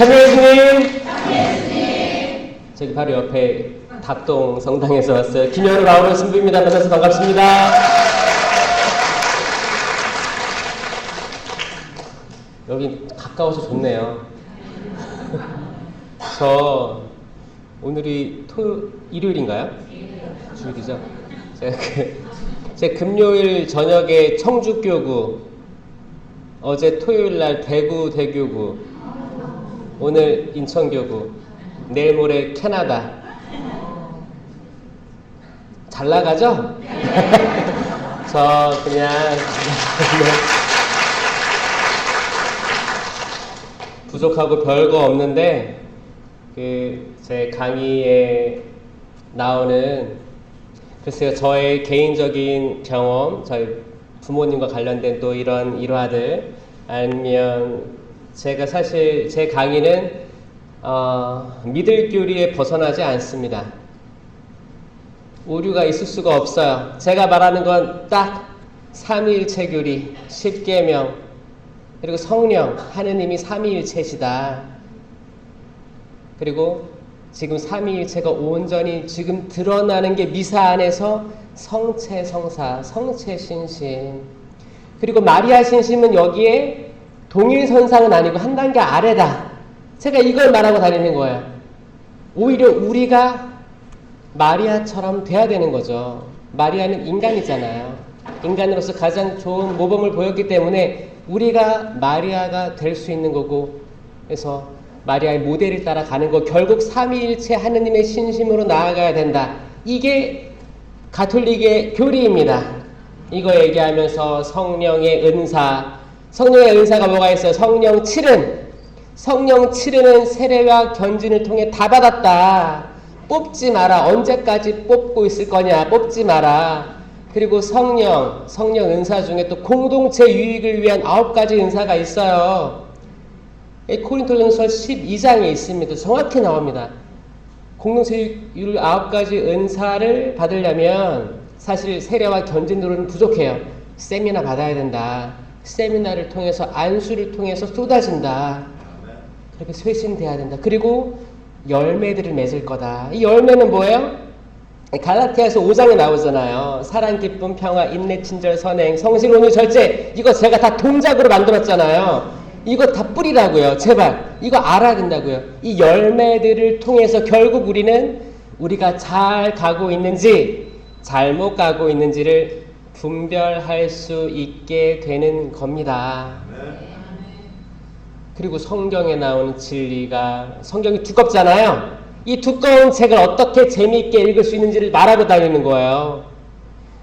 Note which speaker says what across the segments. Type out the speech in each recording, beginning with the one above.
Speaker 1: 참여 예수님. 저기 바로 옆에 답동 성당에서 왔어요. 김현우 라우런 신부입니다. 만나서 반갑습니다. 여기 가까워서 좋네요. 저 오늘이 일요일인가요? 주일이죠. 제가 금요일 저녁에 청주교구, 어제 토요일날 대구 대교구, 오늘 인천교구, 내일 모레 캐나다. 잘 나가죠? 저 그냥 부족하고 별거 없는데 제 강의에 나오는 글쎄요, 저의 개인적인 경험, 저희 부모님과 관련된 또 이런 일화들, 아니면 제가 사실 제 강의는 믿을 교리에 벗어나지 않습니다. 오류가 있을 수가 없어요. 제가 말하는 건 딱 삼위일체 교리, 십계명, 그리고 성령, 하느님이 삼위일체시다. 그리고 지금 삼위일체가 온전히 지금 드러나는 게 미사 안에서 성체 성사, 성체 신심. 그리고 마리아 신심은 여기에 동일선상은 아니고 한 단계 아래다. 제가 이걸 말하고 다니는 거예요. 오히려 우리가 마리아처럼 돼야 되는 거죠. 마리아는 인간이잖아요. 인간으로서 가장 좋은 모범을 보였기 때문에 우리가 마리아가 될 수 있는 거고, 그래서 마리아의 모델을 따라가는 거, 결국 삼위일체 하느님의 신심으로 나아가야 된다. 이게 가톨릭의 교리입니다. 이거 얘기하면서 성령의 은사, 성령의 은사가 뭐가 있어요? 성령 7은, 성령 7은은 세례와 견진을 통해 다 받았다. 뽑지 마라. 언제까지 뽑고 있을 거냐? 뽑지 마라. 그리고 성령 은사 중에 또 공동체 유익을 위한 9가지 은사가 있어요. 고린토전서 12장에 있습니다. 정확히 나옵니다. 공동체 유익 9가지 은사를 받으려면 사실 세례와 견진으로는 부족해요. 세미나 받아야 된다. 세미나를 통해서, 안수를 통해서 쏟아진다. 그렇게 쇄신돼야 된다. 그리고 열매들을 맺을 거다. 이 열매는 뭐예요? 갈라티아서 5장에 나오잖아요. 사랑, 기쁨, 평화, 인내, 친절, 선행, 성실, 온유, 절제. 이거 제가 다 동작으로 만들었잖아요. 이거 다 뿌리라고요. 제발 이거 알아야 된다고요. 이 열매들을 통해서 결국 우리가 잘 가고 있는지 잘못 가고 있는지를 분별할 수 있게 되는 겁니다. 그리고 성경에 나오는 진리가, 성경이 두껍잖아요. 이 두꺼운 책을 어떻게 재미있게 읽을 수 있는지를 말하고 다니는 거예요.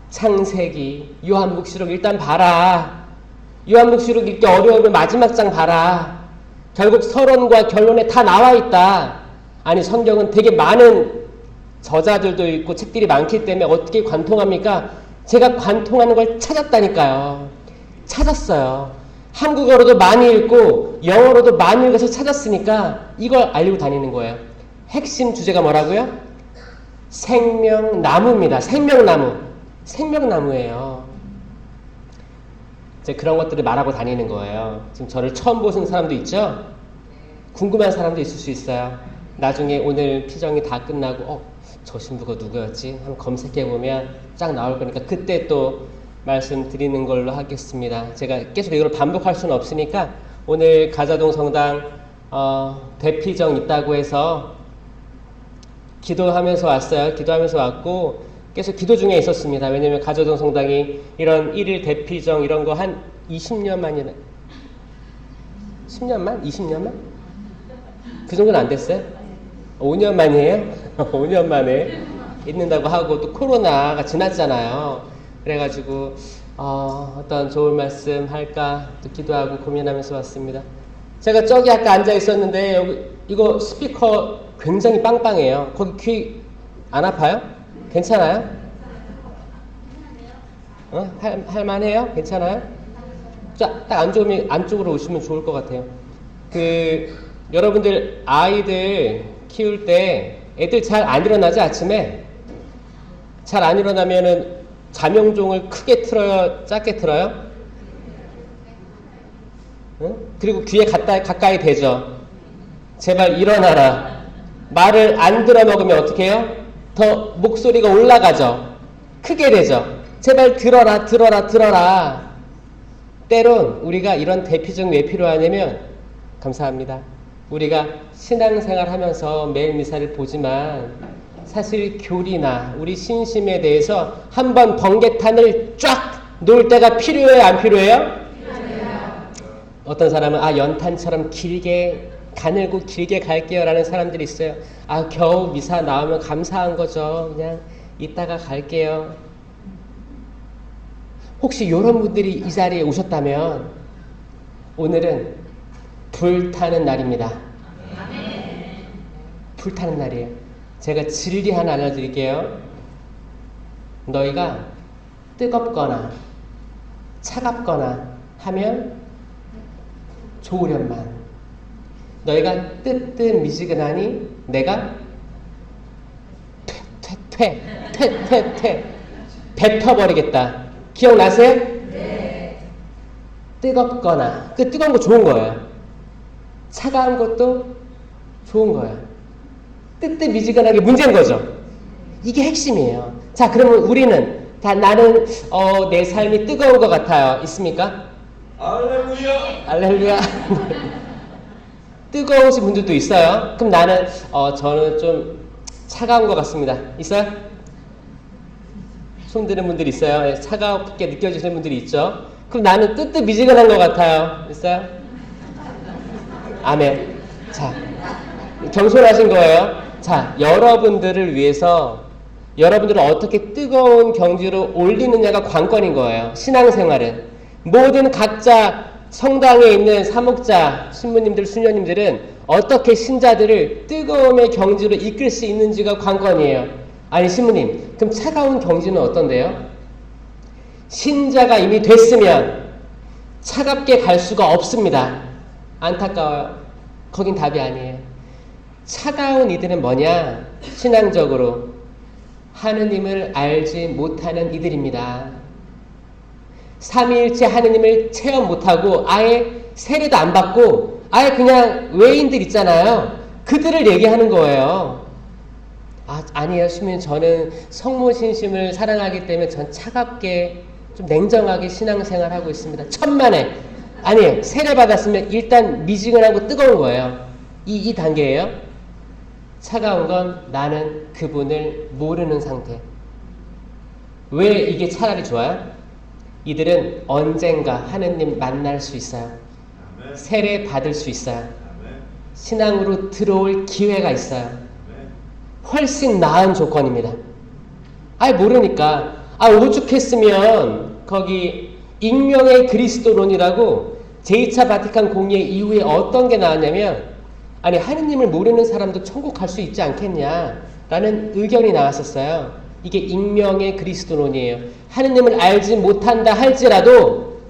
Speaker 1: 창세기, 요한복수록 일단 봐라. 요한복수록 읽기 어려우면 마지막 장 봐라. 결국 서론과 결론에 다 나와 있다. 아니, 성경은 되게 많은 저자들도 있고 책들이 많기 때문에 어떻게 관통합니까? 제가 관통하는 걸 찾았다니까요. 찾았어요. 한국어로도 많이 읽고 영어로도 많이 읽어서 찾았으니까 이걸 알리고 다니는 거예요. 핵심 주제가 뭐라고요? 생명나무입니다. 생명나무. 생명나무예요. 이제 그런 것들을 말하고 다니는 거예요. 지금 저를 처음 보신 사람도 있죠? 궁금한 사람도 있을 수 있어요. 나중에 오늘 피정이 다 끝나고 저 신부가 누구였지? 한번 검색해보면 쫙 나올 거니까 그때 또 말씀드리는 걸로 하겠습니다. 제가 계속 이걸 반복할 수는 없으니까 오늘 가자동 성당 대피정 있다고 해서 기도하면서 왔어요. 기도하면서 왔고 계속 기도 중에 있었습니다. 왜냐면 가자동 성당이 이런 1일 대피정 이런 거 한 20년 만이나 10년만? 20년만? 그 정도는 안 됐어요? 5년 만이에요? 5년 만에 있는다고 하고 또 코로나가 지났잖아요. 그래가지고 어떤 좋은 말씀 할까 또 기도하고 고민하면서 왔습니다. 제가 저기 아까 앉아 있었는데 여기 이거 스피커 굉장히 빵빵해요. 거기 귀 안 아파요? 괜찮아요? 할만해요? 괜찮아요? 자, 딱 안쪽으로 오시면 좋을 것 같아요. 여러분들 아이들 키울 때 애들 잘 안 일어나지 아침에? 잘 안 일어나면은 자명종을 크게 틀어요? 작게 틀어요? 응? 그리고 귀에 가까이 대죠? 제발 일어나라. 말을 안 들어먹으면 어떻게 해요? 더 목소리가 올라가죠. 크게 되죠. 제발 들어라, 들어라, 들어라. 때론 우리가 이런 대피증 왜 필요하냐면, 감사합니다. 우리가 신앙생활 하면서 매일 미사를 보지만 사실 교리나 우리 신심에 대해서 한번 번개탄을 쫙 놓을 때가 필요해요, 안 필요해요? 어떤 사람은 연탄처럼 길게 가늘고 길게 갈게요 라는 사람들이 있어요. 겨우 미사 나오면 감사한 거죠. 그냥 이따가 갈게요. 혹시 이런 분들이 이 자리에 오셨다면 오늘은 불타는 날입니다. 불타는 날이에요. 제가 진리 하나 알려드릴게요. 너희가 뜨겁거나 차갑거나 하면 좋으련만, 너희가 뜨뜻미지근하니 내가 퇴 뱉어버리겠다. 기억나세요? 네. 뜨겁거나, 그 뜨거운 거 좋은 거예요. 차가운 것도 좋은 거예요. 뜨뜻미지근하게 문제인 거죠. 이게 핵심이에요. 자, 그러면 우리는 다 나는 내 삶이 뜨거운 것 같아요. 있습니까?
Speaker 2: 할렐루야.
Speaker 1: 할렐루야. 뜨거우신 분들도 있어요. 그럼 나는 저는 좀 차가운 것 같습니다. 있어요? 손 드는 분들이 있어요. 차갑게 느껴지시는 분들이 있죠. 그럼 나는 뜨뜻미지근한 것 같아요. 있어요? 아멘. 자, 겸손하신 거예요. 자, 여러분들을 위해서 여러분들을 어떻게 뜨거운 경지로 올리느냐가 관건인 거예요. 신앙생활은. 모든 각자 성당에 있는 사목자, 신부님들, 수녀님들은 어떻게 신자들을 뜨거움의 경지로 이끌 수 있는지가 관건이에요. 아니, 신부님, 그럼 차가운 경지는 어떤데요? 신자가 이미 됐으면 차갑게 갈 수가 없습니다. 안타까워요. 거긴 답이 아니에요. 차가운 이들은 뭐냐? 신앙적으로 하느님을 알지 못하는 이들입니다. 삼위일체 하느님을 체험 못하고 아예 세례도 안 받고 아예 그냥 외인들 있잖아요. 그들을 얘기하는 거예요. 아니에요, 수민. 저는 성모신심을 사랑하기 때문에 전 차갑게 좀 냉정하게 신앙생활하고 있습니다. 천만에. 아니에요. 세례 받았으면 일단 미지근하고 뜨거운 거예요. 이 단계예요. 차가운 건 나는 그분을 모르는 상태. 왜 이게 차라리 좋아요? 이들은 언젠가 하느님 만날 수 있어요. 세례 받을 수 있어요. 신앙으로 들어올 기회가 있어요. 훨씬 나은 조건입니다. 모르니까. 오죽했으면 거기 익명의 그리스도론이라고 제2차 바티칸 공예 이후에 어떤 게 나왔냐면, 하느님을 모르는 사람도 천국 갈 수 있지 않겠냐라는 의견이 나왔었어요. 이게 익명의 그리스도론이에요. 하느님을 알지 못한다 할지라도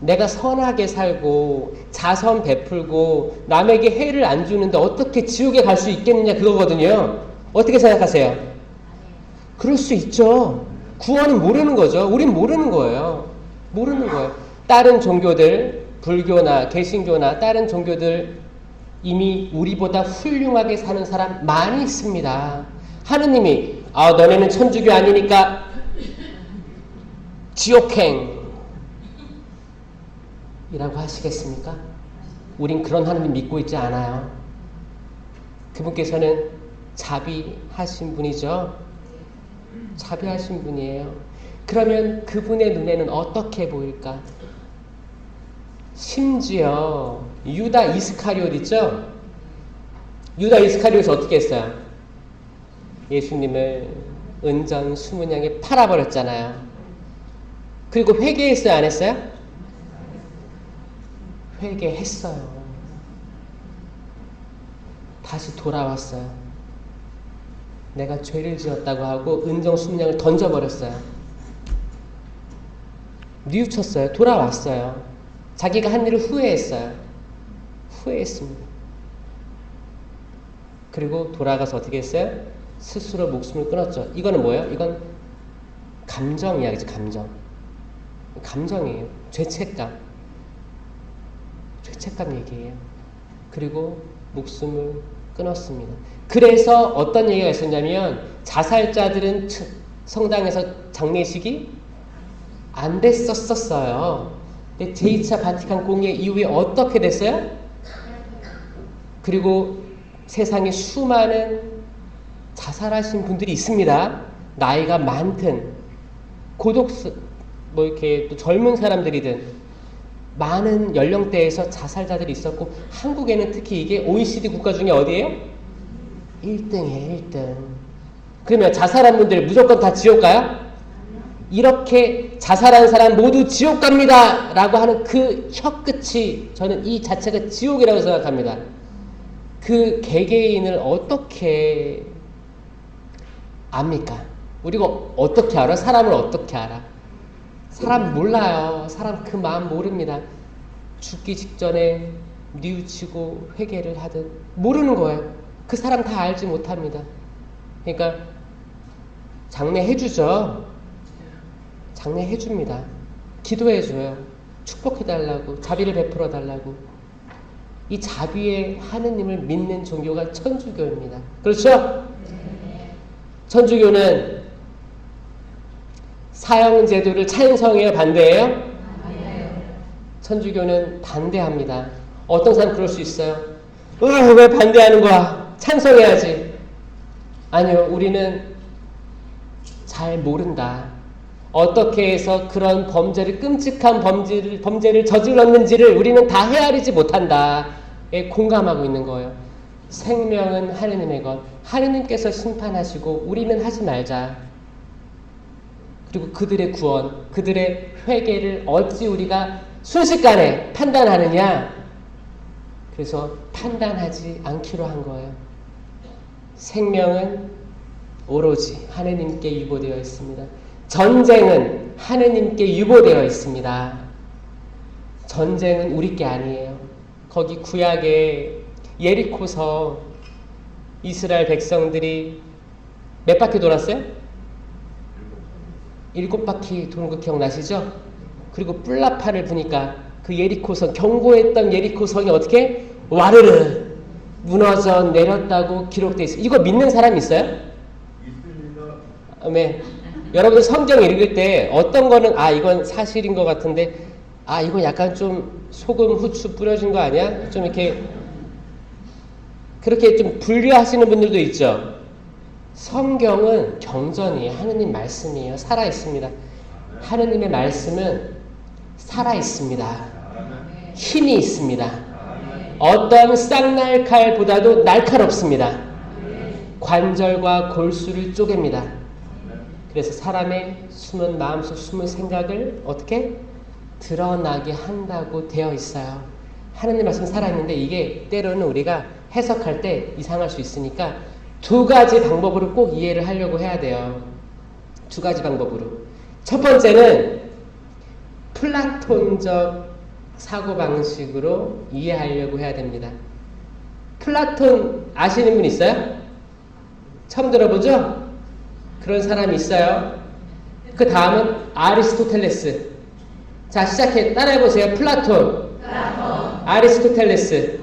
Speaker 1: 내가 선하게 살고 자선 베풀고 남에게 해를 안 주는데 어떻게 지옥에 갈 수 있겠느냐, 그거거든요. 어떻게 생각하세요? 그럴 수 있죠. 구원은 모르는 거죠. 우린 모르는 거예요. 모르는 거예요. 다른 종교들, 불교나 개신교나 다른 종교들 이미 우리보다 훌륭하게 사는 사람 많이 있습니다. 하느님이 너네는 천주교 아니니까 지옥행 이라고 하시겠습니까? 우린 그런 하느님 믿고 있지 않아요. 그분께서는 자비하신 분이죠. 자비하신 분이에요. 그러면 그분의 눈에는 어떻게 보일까? 심지어 유다 이스카리옷 있죠? 유다 이스카리옷이 어떻게 했어요? 예수님을 은전 수문양에 팔아버렸잖아요. 그리고 회개했어요, 안 했어요? 회개했어요. 다시 돌아왔어요. 내가 죄를 지었다고 하고 은정 수문양을 던져버렸어요. 뉘우쳤어요. 돌아왔어요. 자기가 한 일을 후회했어요. 후회했습니다. 그리고 돌아가서 어떻게 했어요? 스스로 목숨을 끊었죠. 이거는 뭐예요? 이건 감정 이야기죠. 감정이에요. 죄책감 얘기예요. 그리고 목숨을 끊었습니다. 그래서 어떤 얘기가 있었냐면 자살자들은 성당에서 장례식이 안 됐었어요. 근데 제2차 바티칸 공회 이후에 어떻게 됐어요? 그리고 세상에 수많은 자살하신 분들이 있습니다. 나이가 많든 이렇게 또 젊은 사람들이든 많은 연령대에서 자살자들이 있었고, 한국에는 특히 이게 OECD 국가 중에 어디예요? 1등이에요, 1등. 그러면 자살한 분들 무조건 다 지옥 가요? 이렇게 자살한 사람 모두 지옥 갑니다 라고 하는 그 혀끝이, 저는 이 자체가 지옥이라고 생각합니다. 그 개개인을 어떻게 압니까? 우리가 어떻게 알아? 사람을 어떻게 알아? 사람 몰라요. 사람 그 마음 모릅니다. 죽기 직전에 뉘우치고 회개를 하든 모르는 거예요. 그 사람 다 알지 못합니다. 그러니까 장례해주죠. 장례해줍니다. 기도해줘요. 축복해달라고, 자비를 베풀어달라고. 이 자비의 하느님을 믿는 종교가 천주교입니다. 그렇죠? 천주교는 사형제도를 찬성해요? 반대해요? 천주교는 반대합니다. 어떤 사람 그럴 수 있어요. 왜 반대하는 거야? 찬성해야지. 아니요, 우리는 잘 모른다. 어떻게 해서 그런 범죄를, 끔찍한 범죄를 저질렀는지를 우리는 다 헤아리지 못한다에 공감하고 있는 거예요. 생명은 하느님의 것. 하느님께서 심판하시고 우리는 하지 말자. 그리고 그들의 구원, 그들의 회개를 어찌 우리가 순식간에 판단하느냐? 그래서 판단하지 않기로 한 거예요. 생명은 오로지 하느님께 유보되어 있습니다. 전쟁은 하느님께 유보되어 있습니다. 전쟁은 우리 게 아니에요. 거기 구약에 예리코서 이스라엘 백성들이 몇 바퀴 돌았어요? 7바퀴 도는 거 기억나시죠? 그리고 뿔라파를 부니까 그 예리코성, 견고했던 예리코성이 어떻게? 와르르 무너져 내렸다고 기록되어 있어요. 이거 믿는 사람 있어요?
Speaker 2: 있습니다.
Speaker 1: 네. 여러분 성경 읽을 때 어떤 거는 이건 사실인 것 같은데 이건 약간 좀 소금 후추 뿌려진 거 아니야? 좀 이렇게 그렇게 좀 분류하시는 분들도 있죠. 성경은 경전이에요. 하느님 말씀이에요. 살아 있습니다. 하느님의 말씀은 살아 있습니다. 힘이 있습니다. 어떤 쌍날칼보다도 날카롭습니다. 관절과 골수를 쪼갭니다. 그래서 사람의 숨은 마음속 숨은 생각을 어떻게 드러나게 한다고 되어 있어요. 하느님 말씀 살아있는데 이게 때로는 우리가 해석할 때 이상할 수 있으니까 두 가지 방법으로 꼭 이해를 하려고 해야 돼요. 두 가지 방법으로. 첫 번째는 플라톤적 사고방식으로 이해하려고 해야 됩니다. 플라톤 아시는 분 있어요? 처음 들어보죠? 그런 사람이 있어요. 그 다음은 아리스토텔레스. 자, 시작해. 따라해보세요. 플라톤. 아리스토텔레스.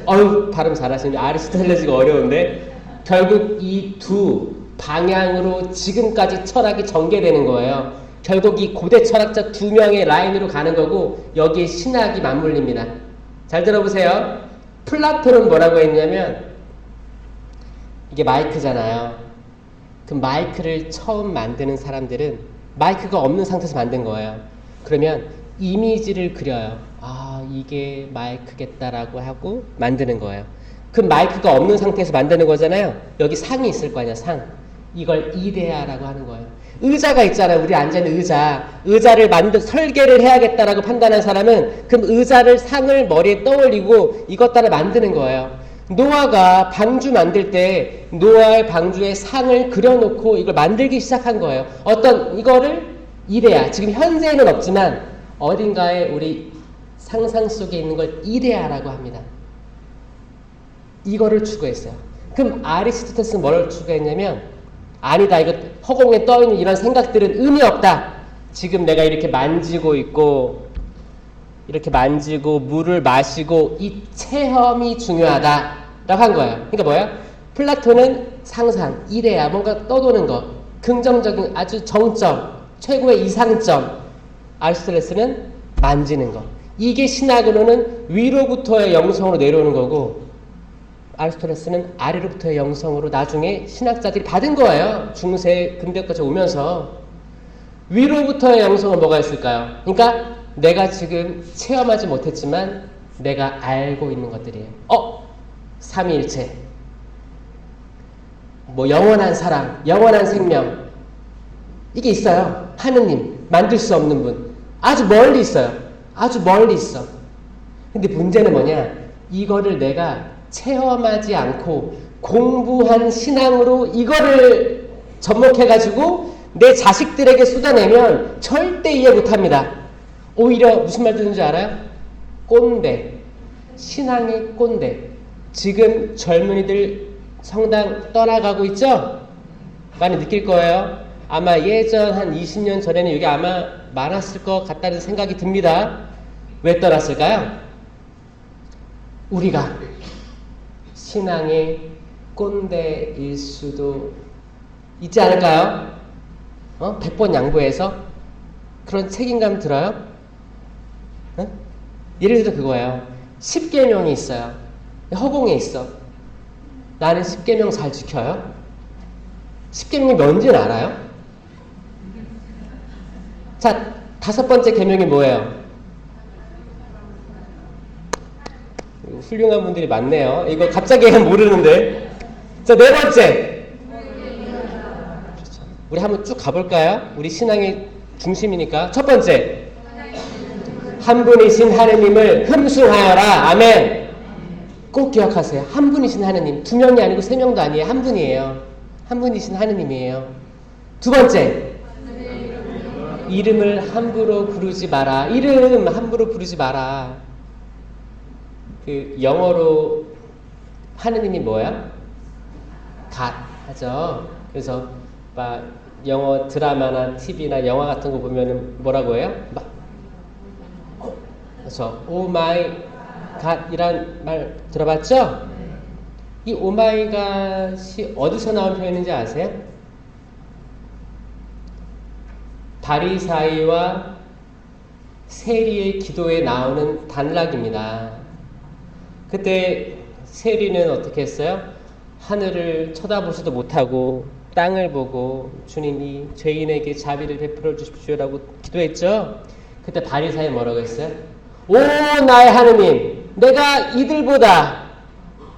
Speaker 1: 어휴, 발음 잘하시는데 아리스토텔레스가 어려운데 결국 이 두 방향으로 지금까지 철학이 전개되는 거예요. 결국 이 고대 철학자 두 명의 라인으로 가는 거고 여기에 신학이 맞물립니다. 잘 들어보세요. 플라톤은 뭐라고 했냐면 이게 마이크잖아요. 그 마이크를 처음 만드는 사람들은 마이크가 없는 상태에서 만든 거예요. 그러면 이미지를 그려요. 이게 마이크겠다라고 하고 만드는 거예요. 그 마이크가 없는 상태에서 만드는 거잖아요. 여기 상이 있을 거 아니야, 상. 이걸 이데아라고 하는 거예요. 의자가 있잖아요. 우리 앉아있는 의자. 의자를 설계를 해야겠다라고 판단한 사람은 그 의자를 상을 머리에 떠올리고 이것 따라 만드는 거예요. 노아가 방주 만들 때 노아의 방주에 상을 그려놓고 이걸 만들기 시작한 거예요. 이거를 이데아. 지금 현재는 없지만 어딘가에 우리 상상 속에 있는 걸 이데아라고 합니다. 이거를 추구했어요. 그럼 아리스토텔레스는 뭘 추구했냐면 아니다. 이거 허공에 떠있는 이런 생각들은 의미 없다. 지금 내가 이렇게 만지고 있고 이렇게 만지고 물을 마시고 이 체험이 중요하다라고 한 거예요. 그러니까 뭐야? 플라톤은 상상, 이데아, 뭔가 떠도는 거, 긍정적인 아주 정점, 최고의 이상점. 아리스토텔레스는 만지는 거. 이게 신학으로는 위로부터의 영성으로 내려오는 거고, 아리스토텔레스는 아래로부터의 영성으로 나중에 신학자들이 받은 거예요. 중세 근대까지 오면서. 위로부터의 영성은 뭐가 있을까요? 그러니까 내가 지금 체험하지 못했지만 내가 알고 있는 것들이에요. 삼위일체, 뭐 영원한 사랑, 영원한 생명, 이게 있어요. 하느님, 만들 수 없는 분, 아주 멀리 있어요. 아주 멀리 있어. 근데 문제는 뭐냐? 이거를 내가 체험하지 않고 공부한 신앙으로 이거를 접목해가지고 내 자식들에게 쏟아내면 절대 이해 못합니다. 오히려 무슨 말 듣는지 알아요? 꼰대, 신앙의 꼰대. 지금 젊은이들 성당 떠나가고 있죠? 많이 느낄 거예요. 아마 예전 한 20년 전에는 여기 아마 많았을 것 같다는 생각이 듭니다. 왜 떠났을까요? 우리가 신앙의 꼰대일 수도 있지 않을까요? 100번 양보해서 그런 책임감 들어요? 예를 들어 그거예요. 10계명이 있어요. 허공에 있어. 나는 10계명 잘 지켜요? 10계명이 뭔지는 알아요? 자, 5번째 계명이 뭐예요? 훌륭한 분들이 많네요. 이거 갑자기 모르는데. 자, 4번째. 우리 한번 쭉 가볼까요? 우리 신앙의 중심이니까. 첫 번째. 한 분이신 하느님을 흠숭하여라. 아멘. 꼭 기억하세요. 한 분이신 하느님. 2명이 아니고 3명도 아니에요. 한 분이에요. 한 분이신 하느님이에요. 두 번째. 이름을 함부로 부르지 마라. 이름 함부로 부르지 마라. 그 영어로 하느님이 뭐야? God 하죠. 그래서 막 영어 드라마나 TV나 영화 같은 거 보면은 뭐라고 해요? 막 그래서 오 마이 갓이란 말 들어봤죠? 이 오 마이 갓이 어디서 나온 표현인지 아세요? 바리사이와 세리의 기도에 나오는 단락입니다. 그때 세리는 어떻게 했어요? 하늘을 쳐다보지도 못하고 땅을 보고 주님이 죄인에게 자비를 베풀어 주십시오라고 기도했죠. 그때 바리사이 뭐라고 했어요? 오 나의 하느님, 내가 이들보다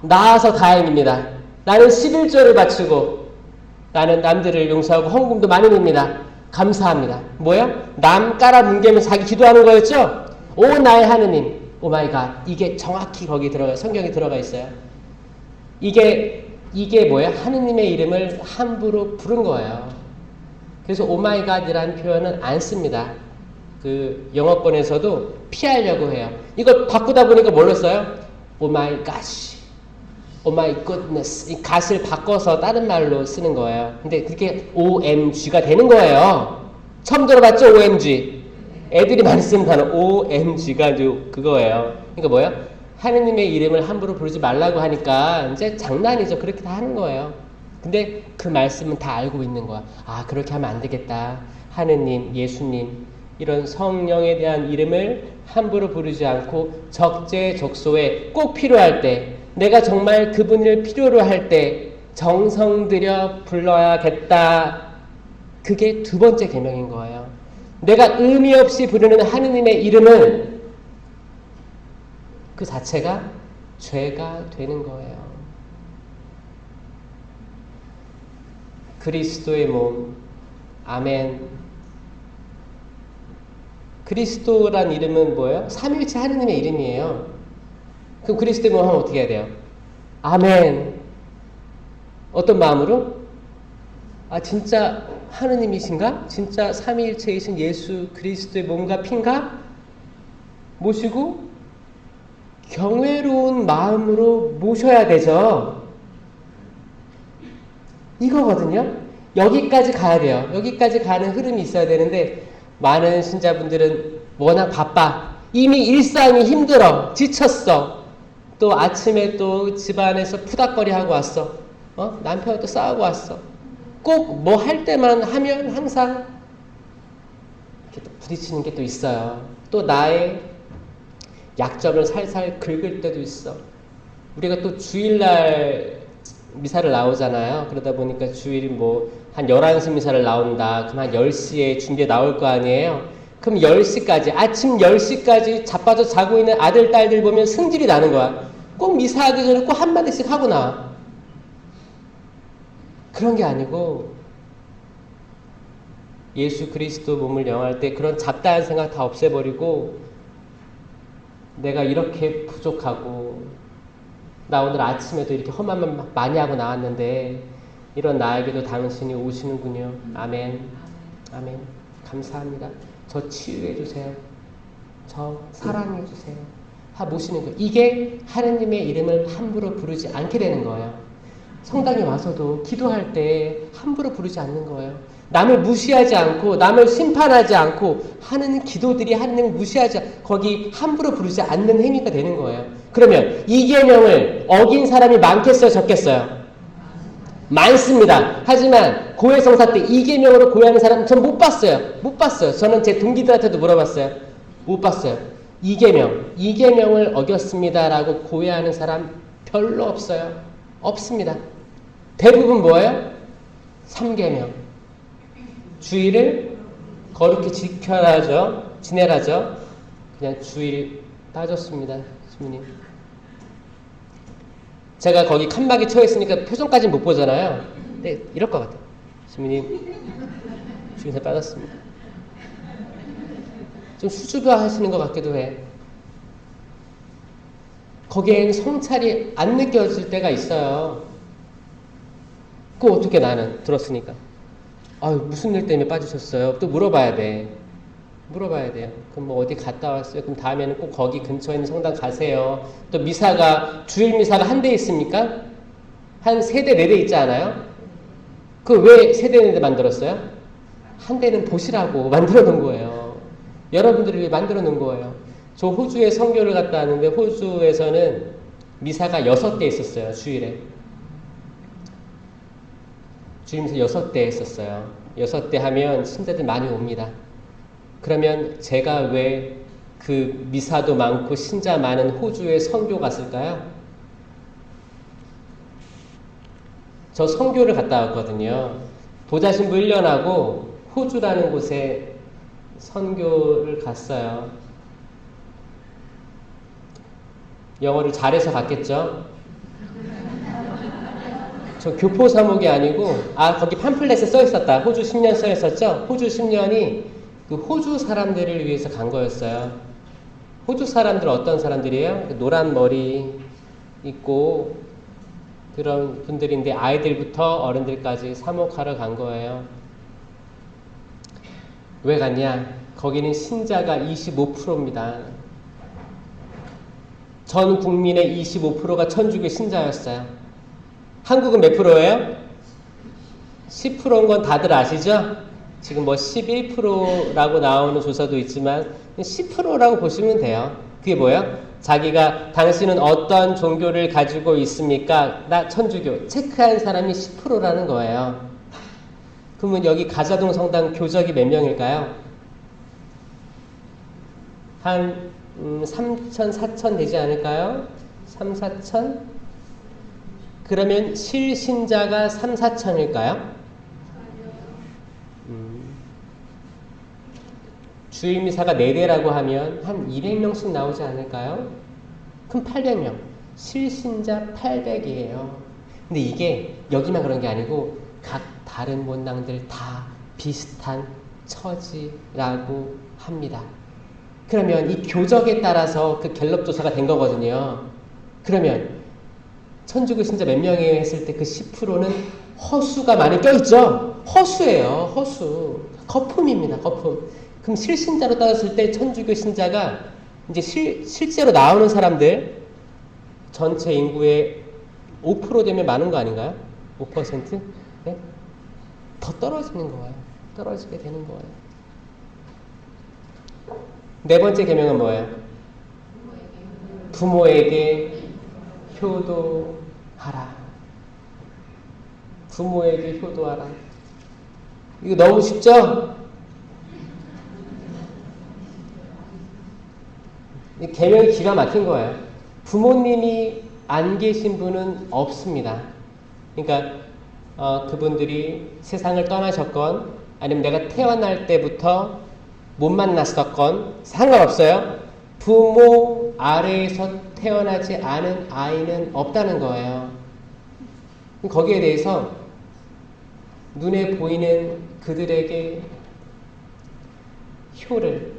Speaker 1: 나아서 다행입니다. 나는 11조를 바치고 나는 남들을 용서하고 헌금도 많이 냅니다. 감사합니다. 뭐야? 남 깔아 뭉개면 자기 기도하는 거였죠? 오 나의 하느님, 오 마이 갓. 이게 정확히 거기 들어가, 성경에 들어가 있어요. 이게 뭐예요? 하느님의 이름을 함부로 부른 거예요. 그래서 오 마이 갓이라는 표현은 안 씁니다. 그 영어권에서도 피하려고 해요. 이걸 바꾸다 보니까 뭘로 써요? 오 마이 갓, 오 마이 굿네스. 이 갓을 바꿔서 다른 말로 쓰는 거예요. 근데 그게 OMG가 되는 거예요. 처음 들어봤죠? OMG. 애들이 많이 쓰는 단어 OMG가 이제 그거예요. 그러니까 뭐예요? 하느님의 이름을 함부로 부르지 말라고 하니까 이제 장난이죠. 그렇게 다 하는 거예요. 근데 그 말씀은 다 알고 있는 거야. 아, 그렇게 하면 안 되겠다. 하느님, 예수님, 이런 성령에 대한 이름을 함부로 부르지 않고 적재적소에 꼭 필요할 때, 내가 정말 그분을 필요로 할 때 정성 들여 불러야겠다. 그게 두 번째 계명인 거예요. 내가 의미 없이 부르는 하느님의 이름은 그 자체가 죄가 되는 거예요. 그리스도의 몸, 아멘. 그리스도란 이름은 뭐예요? 삼위일체 하느님의 이름이에요. 그럼 그리스도의 몸 하면 어떻게 해야 돼요? 아멘. 어떤 마음으로? 아, 진짜 하느님이신가? 진짜 삼위일체이신 예수 그리스도의 몸과 피인가? 모시고 경외로운 마음으로 모셔야 되죠. 이거거든요. 여기까지 가야 돼요. 여기까지 가는 흐름이 있어야 되는데 많은 신자분들은 워낙 바빠. 이미 일상이 힘들어. 지쳤어. 또 아침에 또 집안에서 푸닥거리 하고 왔어. 남편과 또 싸우고 왔어. 꼭 뭐 할 때만 하면 항상 이렇게 또 부딪히는 게 또 있어요. 또 나의 약점을 살살 긁을 때도 있어. 우리가 또 주일날 미사를 나오잖아요. 그러다 보니까 주일 한 11시 미사를 나온다. 그럼 한 10시에 준비에 나올 거 아니에요. 그럼 10시까지, 아침 10시까지 자빠져 자고 있는 아들, 딸들 보면 승질이 나는 거야. 꼭 미사하기 전에 꼭 한마디씩 하고 나와. 그런 게 아니고 예수 그리스도 몸을 영할 때 그런 잡다한 생각 다 없애버리고 내가 이렇게 부족하고 나 오늘 아침에도 이렇게 험한 말 많이 하고 나왔는데 이런 나에게도 당신이 오시는군요. 아멘. 아멘. 감사합니다. 저 치유해 주세요. 저 사랑해 주세요. 모시는 거예요. 이게 하느님의 이름을 함부로 부르지 않게 되는 거예요. 성당에 와서도 기도할 때 함부로 부르지 않는 거예요. 남을 무시하지 않고 남을 심판하지 않고 하는 기도들이 하느님을 무시하지 거기 함부로 부르지 않는 행위가 되는 거예요. 그러면 이 계명을 어긴 사람이 많겠어요, 적겠어요? 많습니다. 하지만 고해성사 때 이 계명으로 고해하는 사람 전 못 봤어요. 못 봤어요. 저는 제 동기들한테도 물어봤어요. 못 봤어요. 이 계명을 어겼습니다라고 고해하는 사람 별로 없어요. 없습니다. 대부분 뭐예요? 3계명. 주일을 거룩히 지내라죠. 그냥 주일 빠졌습니다. 주님. 제가 거기 칸막이 쳐 있으니까 표정까지는 못 보잖아요. 근데 이럴 것 같아요. 주님, 주님사 빠졌습니다. 좀 수줍어 하시는 것 같기도 해. 거기엔 성찰이 안 느껴질 때가 있어요. 그거 어떻게 나는 들었으니까. 무슨 일 때문에 빠지셨어요? 또 물어봐야 돼. 물어봐야 돼요. 그럼 어디 갔다 왔어요? 그럼 다음에는 꼭 거기 근처에 있는 성당 가세요. 또 주일 미사가 한 대 있습니까? 한 3대, 4대 있지 않아요? 그 왜 3대, 4대 만들었어요? 한 대는 보시라고 만들어 놓은 거예요. 여러분들을 위해 만들어 놓은 거예요. 저 호주에 선교를 갔다 왔는데 호주에서는 미사가 6대 있었어요. 주일에. 주일미사 6대 있었어요. 6대 하면 신자들 많이 옵니다. 그러면 제가 왜 그 미사도 많고 신자 많은 호주에 선교 갔을까요? 저 선교를 갔다 왔거든요. 보좌신부 1년하고 호주라는 곳에 선교를 갔어요. 영어를 잘해서 갔겠죠? 저 교포 사목이 아니고 거기 팜플렛에 써 있었다. 호주 10년 써 있었죠? 호주 10년이 그 호주 사람들을 위해서 간 거였어요. 호주 사람들 어떤 사람들이에요? 노란 머리 있고 그런 분들인데 아이들부터 어른들까지 사목하러 간 거예요. 왜 갔냐? 거기는 신자가 25%입니다. 전 국민의 25%가 천주교 신자였어요. 한국은 몇 프로예요? 10%인 건 다들 아시죠? 지금 11%라고 나오는 조사도 있지만 10%라고 보시면 돼요. 그게 뭐예요? 자기가 당신은 어떤 종교를 가지고 있습니까? 나 천주교. 체크한 사람이 10%라는 거예요. 그러면 여기 가자동 성당 교적이 몇 명일까요? 한 3천, 4천 되지 않을까요? 3, 4천? 그러면 실신자가 3, 4천일까요? 주일미사가 4대라고 하면 한 200명씩 나오지 않을까요? 그럼 800명. 실신자 800이에요. 근데 이게 여기만 그런 게 아니고 각 다른 본당들 다 비슷한 처지라고 합니다. 그러면 이 교적에 따라서 그 갤럽 조사가 된 거거든요. 그러면 천주교 신자 몇 명이에요 했을 때 그 10%는 허수가 많이 껴있죠? 허수예요. 허수. 거품입니다. 거품. 그럼 실신자로 따졌을 때 천주교 신자가 이제 실제로 나오는 사람들 전체 인구의 5% 되면 많은 거 아닌가요? 5%? 네? 더 떨어지는 거예요. 떨어지게 되는 거예요. 네 번째 계명은 뭐예요? 부모에게 효도하라. 부모에게 효도하라. 이거 너무 쉽죠? 이 계명이 기가 막힌 거예요. 부모님이 안 계신 분은 없습니다. 그러니까 그분들이 세상을 떠나셨건 아니면 내가 태어날 때부터 못 만났었건 상관없어요. 부모 아래에서 태어나지 않은 아이는 없다는 거예요. 거기에 대해서 눈에 보이는 그들에게 효를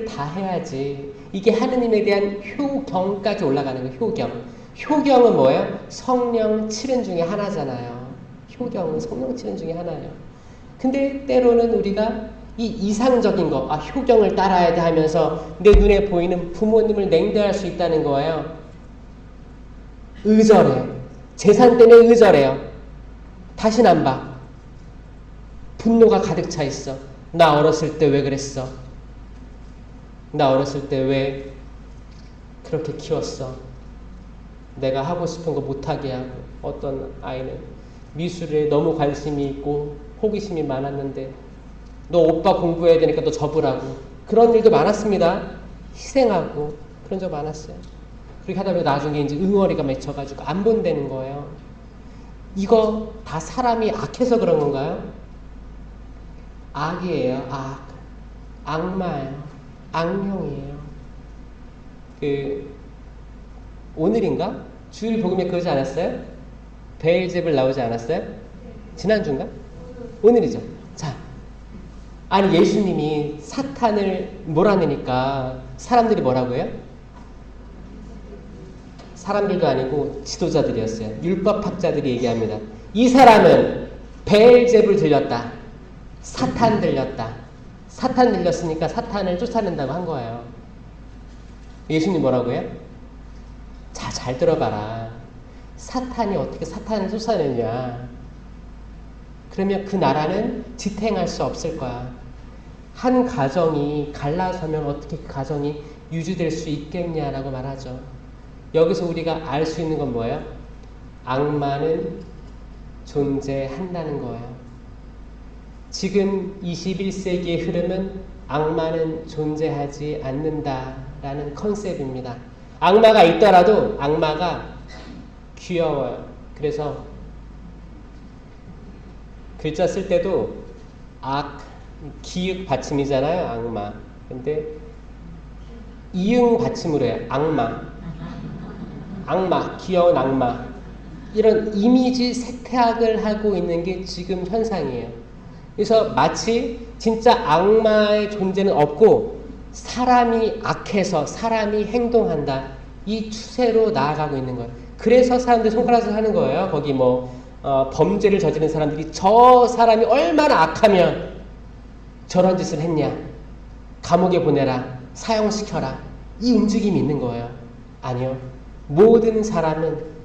Speaker 1: 다 해야지. 이게 하느님에 대한 효경까지 올라가는 거예요. 효경. 효경은 뭐예요? 성령 7은 중에 하나잖아요. 효경은 성령 7은 중에 하나예요. 근데 때로는 우리가 이 이상적인 거, 효경을 따라야 돼 하면서 내 눈에 보이는 부모님을 냉대할 수 있다는 거예요. 의절해. 재산 때문에 의절해요. 다시는 안 봐. 분노가 가득 차 있어. 나 어렸을 때 왜 그랬어? 나 어렸을 때 왜 그렇게 키웠어? 내가 하고 싶은 거 못하게 하고. 어떤 아이는 미술에 너무 관심이 있고 호기심이 많았는데 너 오빠 공부해야 되니까 너 접으라고. 그런 일도 많았습니다. 희생하고 그런 적 많았어요. 그렇게 하다 보면 나중에 이제 응어리가 맺혀가지고 안 본다는 거예요. 이거 다 사람이 악해서 그런 건가요? 악이에요. 악. 악마예요. 악령이에요. 오늘인가? 주일 복음에 그러지 않았어요? 베엘제불 나오지 않았어요? 지난주인가? 오늘이죠. 자, 아니 예수님이 사탄을 몰아내니까 사람들이 뭐라고 해요? 사람들도 아니고 지도자들이었어요. 율법학자들이 얘기합니다. 이 사람은 베엘제불 들렸다. 사탄 들렸다. 사탄 들렸으니까 사탄을 쫓아낸다고 한 거예요. 예수님 뭐라고 해요? 자, 잘 들어봐라. 사탄이 어떻게 사탄을 쫓아내냐. 그러면 그 나라는 지탱할 수 없을 거야. 한 가정이 갈라서면 어떻게 그 가정이 유지될 수 있겠냐라고 말하죠. 여기서 우리가 알 수 있는 건 뭐예요? 악마는 존재한다는 거예요. 지금 21세기의 흐름은 악마는 존재하지 않는다라는 컨셉입니다. 악마가 있더라도 악마가 귀여워요. 그래서 글자 쓸 때도 기역 받침이잖아요. 악마. 근데 이응 받침으로 해요. 악마, 귀여운 악마. 이런 이미지 세탁을 하고 있는 게 지금 현상이에요. 그래서 마치 진짜 악마의 존재는 없고 사람이 악해서 사람이 행동한다. 이 추세로 나아가고 있는 거예요. 그래서 사람들이 손가락질 하는 거예요. 거기 범죄를 저지른 사람들이 저 사람이 얼마나 악하면 저런 짓을 했냐. 감옥에 보내라. 사형시켜라. 이 움직임이 있는 거예요. 아니요. 모든 사람은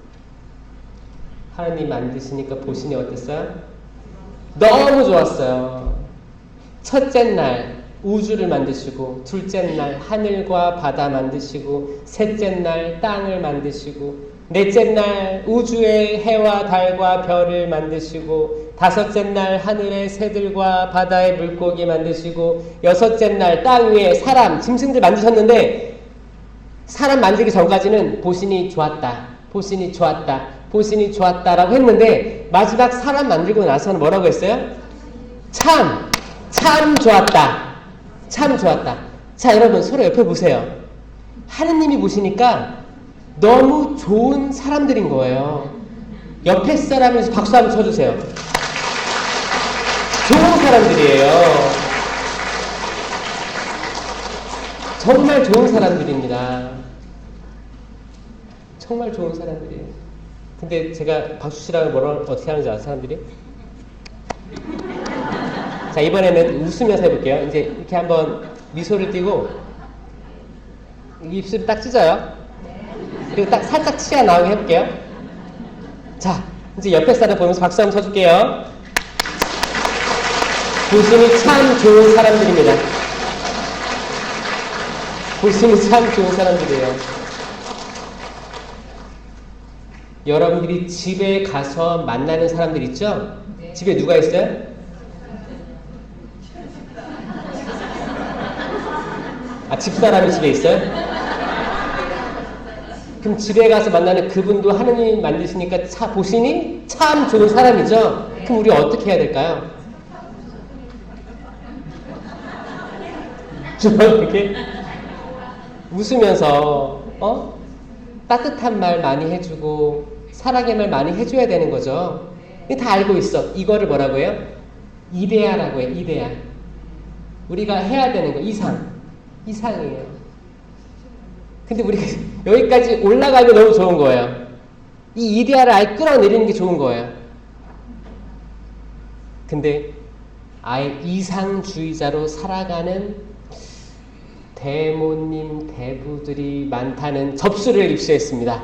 Speaker 1: 하나님 만드시니까 보시니 어땠어요? 너무 좋았어요. 첫째 날 우주를 만드시고, 둘째 날 하늘과 바다 만드시고, 셋째 날 땅을 만드시고, 넷째 날 우주의 해와 달과 별을 만드시고, 다섯째 날 하늘의 새들과 바다의 물고기 만드시고, 여섯째 날 땅 위에 사람, 짐승들 만드셨는데 사람 만들기 전까지는 보시니 좋았다, 보시니 좋았다, 보시니 좋았다라고 했는데 마지막 사람 만들고 나서는 뭐라고 했어요? 참 좋았다. 참 좋았다. 자, 여러분 서로 옆에 보세요. 하느님이 보시니까 너무 좋은 사람들인 거예요. 옆에 사람에서 박수 한번 쳐주세요. 좋은 사람들이에요. 정말 좋은 사람들입니다. 정말 좋은 사람들이에요. 근데 제가 박수 치라고 어떻게 하는지 아세요, 사람들이? 자, 이번에는 웃으면서 해볼게요. 이제 이렇게 한번 미소를 띠고 입술을 딱 찢어요. 그리고 딱 살짝 치아 나오게 해볼게요. 자, 이제 옆에 사람 보면서 박수 한번 쳐줄게요. 보시니 참 좋은 사람들입니다. 보시니 참 좋은 사람들이에요. 여러분들이 집에 가서 만나는 사람들 있죠?
Speaker 3: 네.
Speaker 1: 집에 누가 있어요? 아, 집사람이 집에 있어요? 그럼 집에 가서 만나는 그분도 하느님 만드시니까 보시니 참 좋은 사람이죠? 그럼 우리 어떻게 해야 될까요? 좀 이렇게 웃으면서 따뜻한 말 많이 해주고 사랑의 말 많이 해줘야 되는 거죠. 다 알고 있어. 이거를 뭐라고 해요? 이데아라고 해요. 이데아. 우리가 해야 되는 거 이상이에요. 근데 우리가 여기까지 올라가면 너무 좋은 거예요. 이 이데아를 아예 끌어내리는 게 좋은 거예요. 근데 아예 이상주의자로 살아가는 대모님, 대부들이 많다는 접수를 입수했습니다.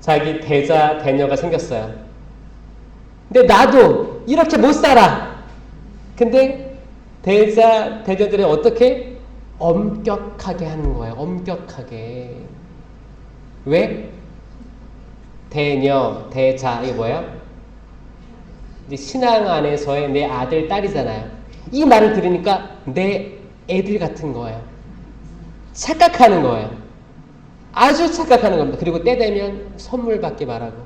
Speaker 1: 자기 대자, 대녀가 생겼어요. 근데 나도 이렇게 못 살아. 근데 대자, 대녀들은 어떻게? 엄격하게 하는 거예요. 엄격하게. 왜? 대녀, 대자, 이게 뭐예요? 이제 신앙 안에서의 내 아들, 딸이잖아요. 이 말을 들으니까 내 애들 같은 거예요. 착각하는 거예요. 아주 착각하는 겁니다. 그리고 때 되면 선물 받기 바라고.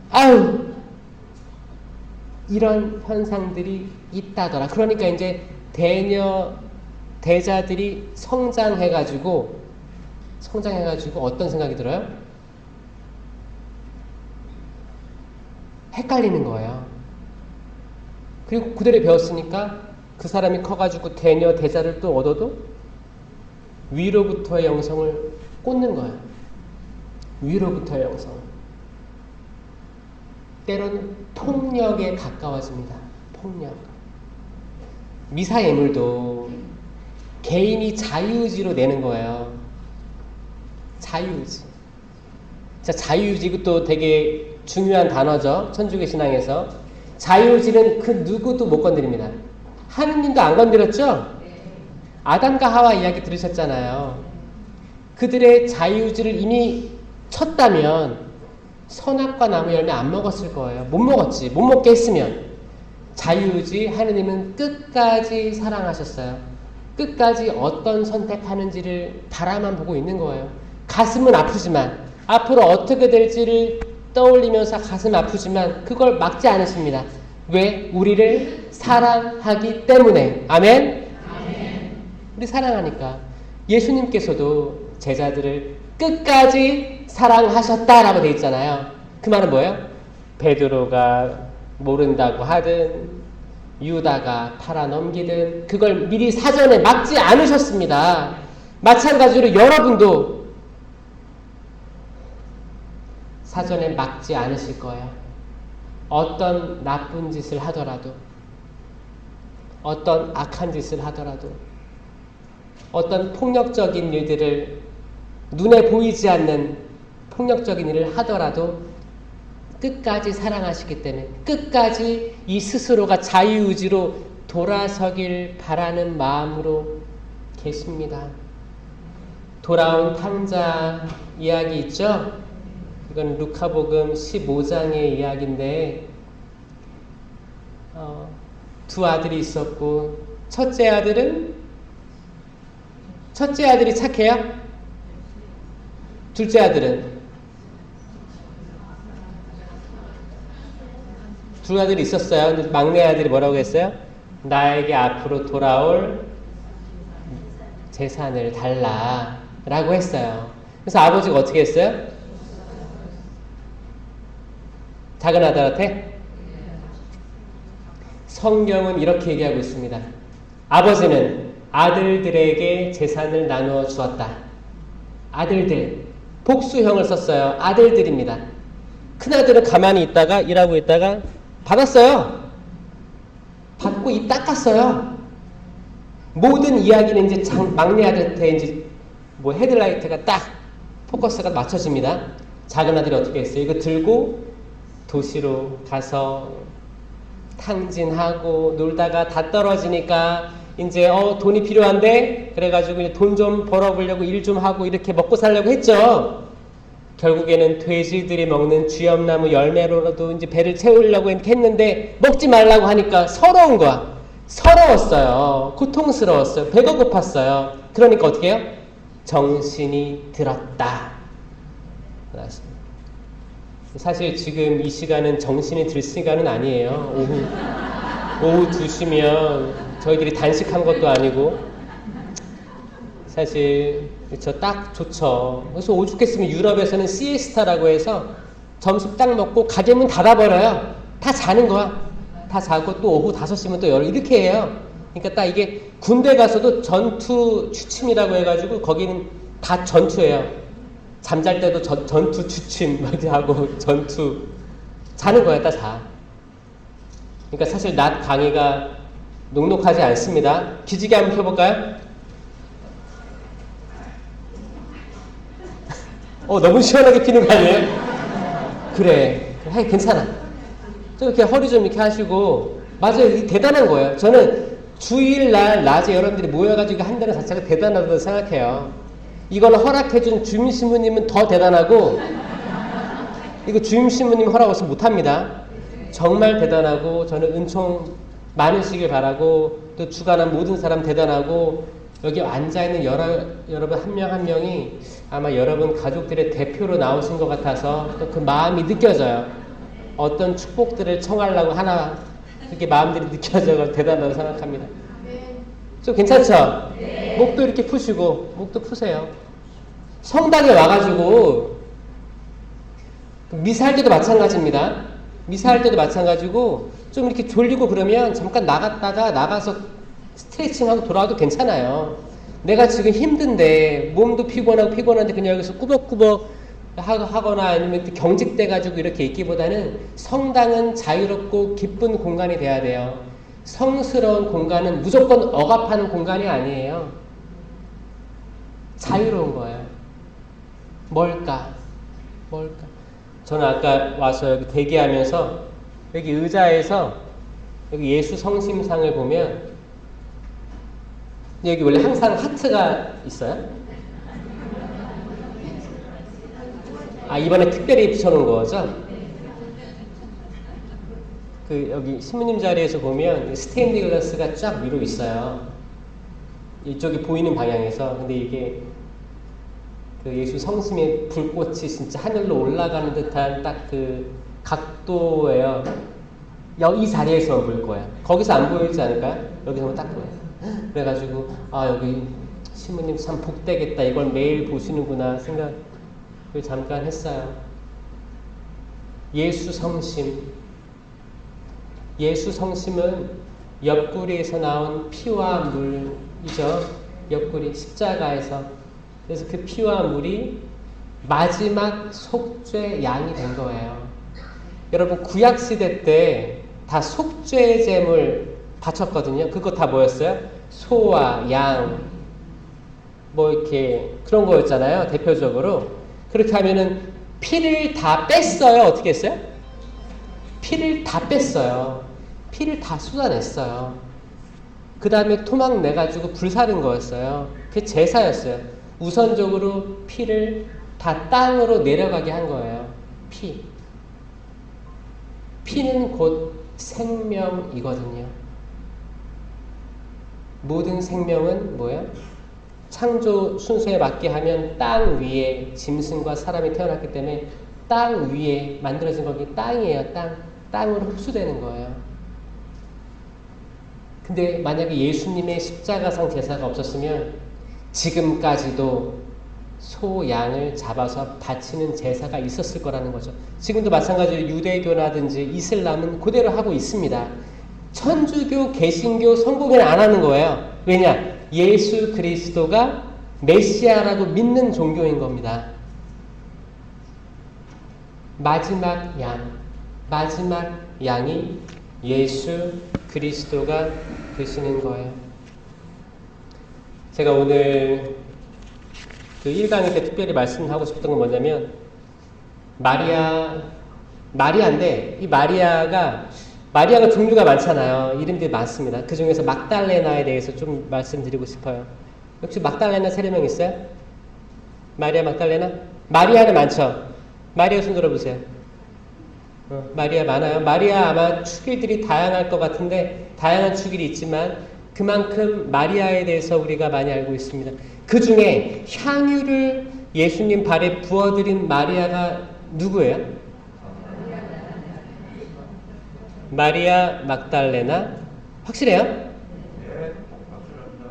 Speaker 1: 아유! 이런 현상들이 있다더라. 그러니까 이제 대자들이 성장해가지고 어떤 생각이 들어요? 헷갈리는 거예요. 그리고 그대로 배웠으니까 그 사람이 커가지고 대녀, 대자를 또 얻어도 위로부터의 영성을 꽂는 거예요. 위로부터의 영성. 때로는 폭력에 가까워집니다. 폭력. 미사 예물도 개인이 자유의지로 내는 거예요. 자유의지. 자, 자유의지 이것도 되게 중요한 단어죠. 천주교 신앙에서. 자유의지는 그 누구도 못 건드립니다. 하느님도 안 건드렸죠? 아담과 하와 이야기 들으셨잖아요. 그들의 자유의지를 이미 쳤다면 선악과 나무 열매 안 먹었을 거예요. 못 먹었지. 못 먹게 했으면. 자유의지 하느님은 끝까지 사랑하셨어요. 끝까지 어떤 선택하는지를 바라만 보고 있는 거예요. 가슴은 아프지만 앞으로 어떻게 될지를 떠올리면서 가슴 아프지만 그걸 막지 않으십니다. 왜? 우리를 사랑하기 때문에. 아멘? 아멘. 우리 사랑하니까. 예수님께서도 제자들을 끝까지 사랑하셨다라고 되어 있잖아요. 그 말은 뭐예요? 베드로가 모른다고 하든 유다가 팔아넘기든 그걸 미리 사전에 막지 않으셨습니다. 마찬가지로 여러분도 사전에 막지 않으실 거예요. 어떤 나쁜 짓을 하더라도, 어떤 악한 짓을 하더라도, 어떤 폭력적인 일들을 눈에 보이지 않는 폭력적인 일을 하더라도 끝까지 사랑하시기 때문에 끝까지 이 스스로가 자유의지로 돌아서길 바라는 마음으로 계십니다. 돌아온 탕자 이야기 있죠? 이건 루카복음 15장의 이야기인데 두 아들이 있었고 첫째 아들이 착해요? 둘째 아들은? 두 아들이 있었어요. 근데 막내 아들이 뭐라고 했어요? 나에게 앞으로 돌아올 재산을 달라 라고 했어요. 그래서 아버지가 어떻게 했어요? 작은 아들한테? 성경은 이렇게 얘기하고 있습니다. 아버지는 아들들에게 재산을 나누어 주었다. 아들들. 복수형을 썼어요. 아들들입니다. 큰아들은 가만히 있다가 일하고 있다가 받았어요. 받고 입 닦았어요. 모든 이야기는 이제 막내 아들한테 이제 뭐 헤드라이트가 딱 포커스가 맞춰집니다. 작은 아들이 어떻게 했어요? 이거 들고 도시로 가서 탕진하고 놀다가 다 떨어지니까 이제 돈이 필요한데 그래가지고 돈 좀 벌어보려고 일 좀 하고 이렇게 먹고 살려고 했죠. 결국에는 돼지들이 먹는 쥐엄나무 열매로라도 이제 배를 채우려고 이렇게 했는데 먹지 말라고 하니까 서러운 거야. 서러웠어요. 고통스러웠어요. 배가 고팠어요. 그러니까 어떻게 해요? 정신이 들었다. 그렇습니다. 사실 지금 이 시간은 정신이 들 시간은 아니에요. 오후 2시면 저희들이 단식한 것도 아니고 사실 그렇죠. 딱 좋죠. 그래서 오죽했으면 유럽에서는 시에스타라고 해서 점심 딱 먹고 가게 문 닫아버려요. 다 자는 거야. 다 자고 또 오후 5시면 또 열어 이렇게 해요. 그러니까 딱 이게 군대 가서도 전투 취침이라고 해가지고 거기는 다 전투예요. 잠잘 때도 전투 취침 막 하고 전투 자는 거야. 다 자. 그러니까 사실 낮 강의가 녹록하지 않습니다. 기지개 한번 펴볼까요? 너무 시원하게 피는 거 아니에요? 그래. 괜찮아. 좀 이렇게 허리 좀 이렇게 하시고. 맞아요. 이게 대단한 거예요. 저는 주일날 낮에 여러분들이 모여가지고 한다는 자체가 대단하다고 생각해요. 이걸 허락해준 주임신부님은 더 대단하고, 이거 주임신부님 허락 없으면 못합니다. 정말 대단하고, 저는 은총 많으시길 바라고, 또 주관한 모든 사람 대단하고, 여기 앉아있는 여러분 한 명 한 명이 아마 여러분 가족들의 대표로 나오신 것 같아서 또 그 마음이 느껴져요. 어떤 축복들을 청하려고 하나 그렇게 마음들이 느껴져서 대단하다고 생각합니다. 좀 괜찮죠? 목도 이렇게 푸시고 목도 푸세요. 성당에 와가지고 미사할 때도 마찬가지입니다. 미사할 때도 마찬가지고 좀 이렇게 졸리고 그러면 잠깐 나가서 스트레칭하고 돌아와도 괜찮아요. 내가 지금 힘든데 몸도 피곤한데 그냥 여기서 꾸벅꾸벅 하거나 아니면 경직돼가지고 이렇게 있기보다는 성당은 자유롭고 기쁜 공간이 돼야 돼요. 성스러운 공간은 무조건 억압하는 공간이 아니에요. 자유로운 거예요. 뭘까? 저는 아까 와서 여기 대기하면서 여기 의자에서 여기 예수 성심상을 보면 여기 원래 항상 하트가 있어요? 이번에 특별히 붙여놓은 거죠? 여기 신부님 자리에서 보면 스테인드 글라스가 쫙 위로 있어요. 이쪽이 보이는 방향에서. 근데 이게 예수 성심의 불꽃이 진짜 하늘로 올라가는 듯한 딱 그 각도예요. 이 자리에서만 보일 거예요. 거기서 안 보이지 않을까요? 여기서만 딱 보여요. 그래가지고 여기 신부님 참 복되겠다. 이걸 매일 보시는구나 생각을 잠깐 했어요. 예수 성심은 옆구리에서 나온 피와 물이죠. 옆구리 십자가에서. 그래서 그 피와 물이 마지막 속죄 양이 된 거예요. 여러분 구약시대 때 다 속죄 제물 바쳤거든요. 그거 다 뭐였어요? 소와 양 이렇게 그런 거였잖아요. 대표적으로. 그렇게 하면은 피를 다 뺐어요. 어떻게 했어요? 피를 다 뺐어요. 피를 다 쏟아냈어요. 그 다음에 토막 내가지고 불사른 거였어요. 그게 제사였어요. 우선적으로 피를 다 땅으로 내려가게 한 거예요. 피는 곧 생명이거든요. 모든 생명은 뭐예요? 창조 순서에 맞게 하면 땅 위에 짐승과 사람이 태어났기 때문에 땅 위에 만들어진 거기 땅이에요. 땅으로 흡수되는 거예요. 근데 만약에 예수님의 십자가상 제사가 없었으면 지금까지도 소, 양을 잡아서 바치는 제사가 있었을 거라는 거죠. 지금도 마찬가지로 유대교라든지 이슬람은 그대로 하고 있습니다. 천주교, 개신교, 성공회는 안 하는 거예요. 왜냐? 예수 그리스도가 메시아라고 믿는 종교인 겁니다. 마지막 양이 예수 그리스도가 되시는 거예요. 제가 오늘 1강의 때 특별히 말씀하고 싶던 건 뭐냐면 마리아인데 이 마리아가 종류가 많잖아요. 이름들이 많습니다. 그 중에서 막달레나에 대해서 좀 말씀드리고 싶어요. 혹시 막달레나 세례명 있어요? 마리아 막달레나? 마리아는 많죠. 마리아 손 들어보세요. 마리아 많아요. 마리아 아마 축일들이 다양할 것 같은데 다양한 축일이 있지만 그만큼 마리아에 대해서 우리가 많이 알고 있습니다. 그 중에 향유를 예수님 발에 부어드린 마리아가 누구예요? 마리아 막달레나? 확실해요?
Speaker 2: 네, 확실합니다.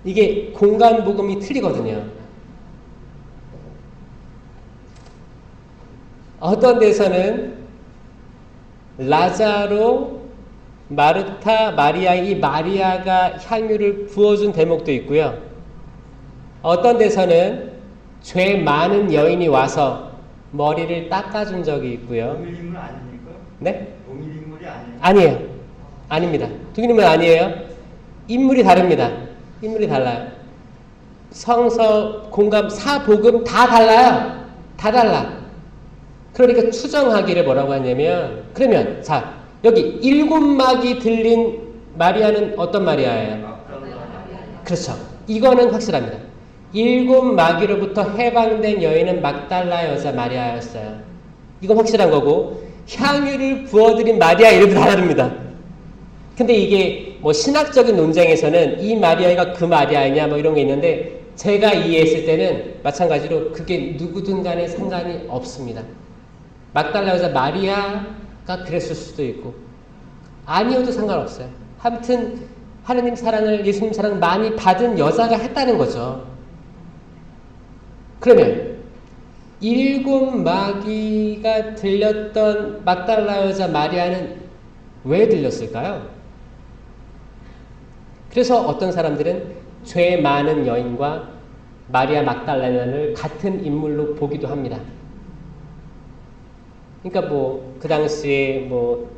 Speaker 1: 이게 공간 복음이 틀리거든요. 어떤 데서는 라자로, 마르타, 마리아, 이 마리아가 향유를 부어준 대목도 있고요. 어떤 데서는 죄 많은 여인이 와서 머리를 닦아준 적이 있고요.
Speaker 3: 동일 인물 아닙니까?
Speaker 1: 네?
Speaker 3: 동일 인물이 아니에요.
Speaker 1: 아니에요. 아닙니다. 두기님은 아니에요. 인물이 다릅니다. 인물이 달라요. 성서, 공감, 사복음 다 달라요. 다 달라. 그러니까 추정하기를 뭐라고 하냐면, 그러면 자 여기 일곱 막이 들린 마리아는 어떤 마리아예요? 그렇죠. 이거는 확실합니다. 일곱 마귀로부터 해방된 여인은 막달라 여자 마리아였어요. 이건 확실한 거고, 향유를 부어드린 마리아 이름도 다 다릅니다. 근데 이게 뭐 신학적인 논쟁에서는 이 마리아가 그 마리아이냐 뭐 이런 게 있는데, 제가 이해했을 때는 마찬가지로 그게 누구든 간에 상관이 없습니다. 막달라 여자 마리아가 그랬을 수도 있고 아니어도 상관없어요. 아무튼 하느님 사랑을, 예수님 사랑을 많이 받은 여자가 했다는 거죠. 그러면 일곱 마귀가 들렸던 막달라 여자 마리아는 왜 들렸을까요? 그래서 어떤 사람들은 죄 많은 여인과 마리아 막달라를 같은 인물로 보기도 합니다. 그러니까 뭐 그 당시에 뭐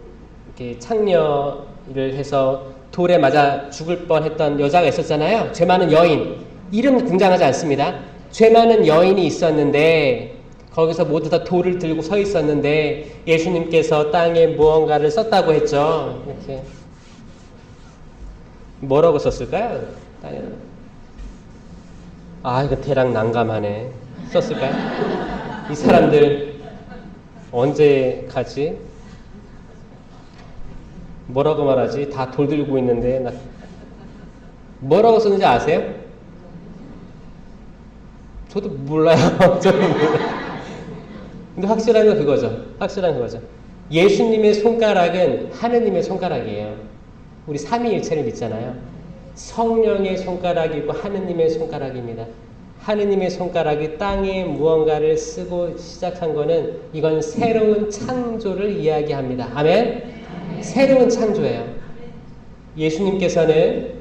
Speaker 1: 이렇게 창녀를 해서 돌에 맞아 죽을 뻔했던 여자가 있었잖아요. 죄 많은 여인. 이름 등장하지 않습니다. 죄 많은 여인이 있었는데 거기서 모두 다 돌을 들고 서 있었는데 예수님께서 땅에 무언가를 썼다고 했죠. 이렇게 뭐라고 썼을까요? 땅에. 아, 이거 대략 난감하네. 썼을까요? 이 사람들 언제 가지? 뭐라고 말하지? 다 돌 들고 있는데 뭐라고 썼는지 아세요? 저도 몰라요. 저도 몰라요. 근데 확실한 건 그거죠. 확실한 그거죠. 예수님의 손가락은 하느님의 손가락이에요. 우리 삼위일체를 믿잖아요. 성령의 손가락이고 하느님의 손가락입니다. 하느님의 손가락이 땅에 무언가를 쓰고 시작한 거는 이건 새로운 창조를 이야기합니다. 아멘? 새로운 창조예요. 예수님께서는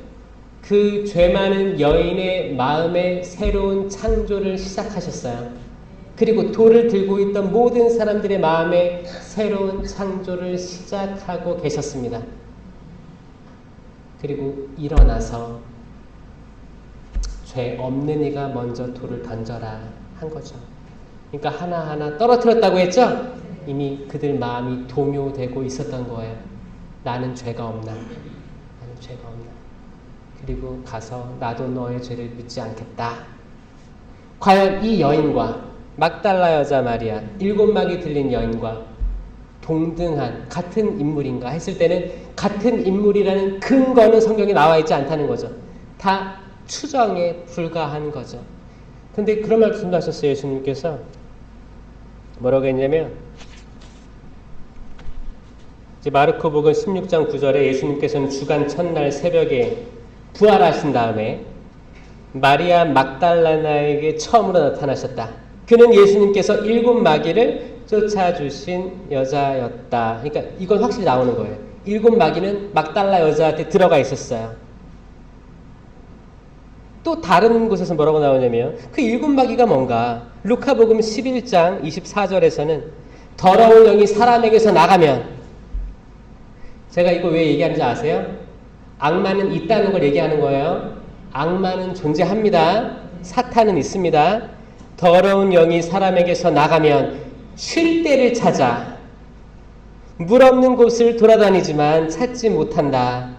Speaker 1: 그 죄 많은 여인의 마음에 새로운 창조를 시작하셨어요. 그리고 돌을 들고 있던 모든 사람들의 마음에 새로운 창조를 시작하고 계셨습니다. 그리고 일어나서 죄 없는 이가 먼저 돌을 던져라 한 거죠. 그러니까 하나하나 떨어뜨렸다고 했죠? 이미 그들 마음이 동요되고 있었던 거예요. 나는 죄가 없나? 나는 죄가 없나? 그리고 가서 나도 너의 죄를 묻지 않겠다. 과연 이 여인과 막달라 여자 마리아, 일곱 막이 들린 여인과 동등한 같은 인물인가 했을 때는 같은 인물이라는 근거는 성경에 나와 있지 않다는 거죠. 다 추정에 불과한 거죠. 근데 그런 말씀도 하셨어요. 예수님께서 뭐라고 했냐면 이제 마르코복음 16장 9절에 예수님께서는 주간 첫날 새벽에 부활하신 다음에 마리아 막달라나에게 처음으로 나타나셨다. 그는 예수님께서 일곱 마귀를 쫓아주신 여자였다. 그러니까 이건 확실히 나오는 거예요. 일곱 마귀는 막달라 여자한테 들어가 있었어요. 또 다른 곳에서 뭐라고 나오냐면 그 일곱 마귀가 뭔가 루카복음 11장 24절에서는 더러운 영이 사람에게서 나가면, 제가 이거 왜 얘기하는지 아세요? 악마는 있다는 걸 얘기하는 거예요. 악마는 존재합니다. 사탄은 있습니다. 더러운 영이 사람에게서 나가면 쉴 데를 찾아 물 없는 곳을 돌아다니지만 찾지 못한다.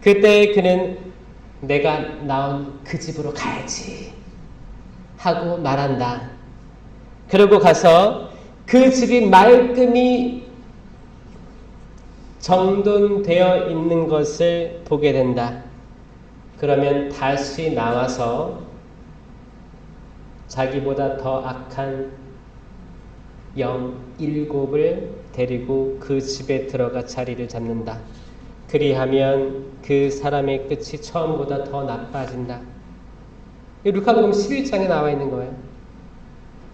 Speaker 1: 그때 그는 내가 나온 그 집으로 가야지 하고 말한다. 그러고 가서 그 집이 말끔히 정돈되어 있는 것을 보게 된다. 그러면 다시 나와서 자기보다 더 악한 영 7을 데리고 그 집에 들어가 자리를 잡는다. 그리하면 그 사람의 끝이 처음보다 더 나빠진다. 루카복음 11장에 나와 있는 거예요.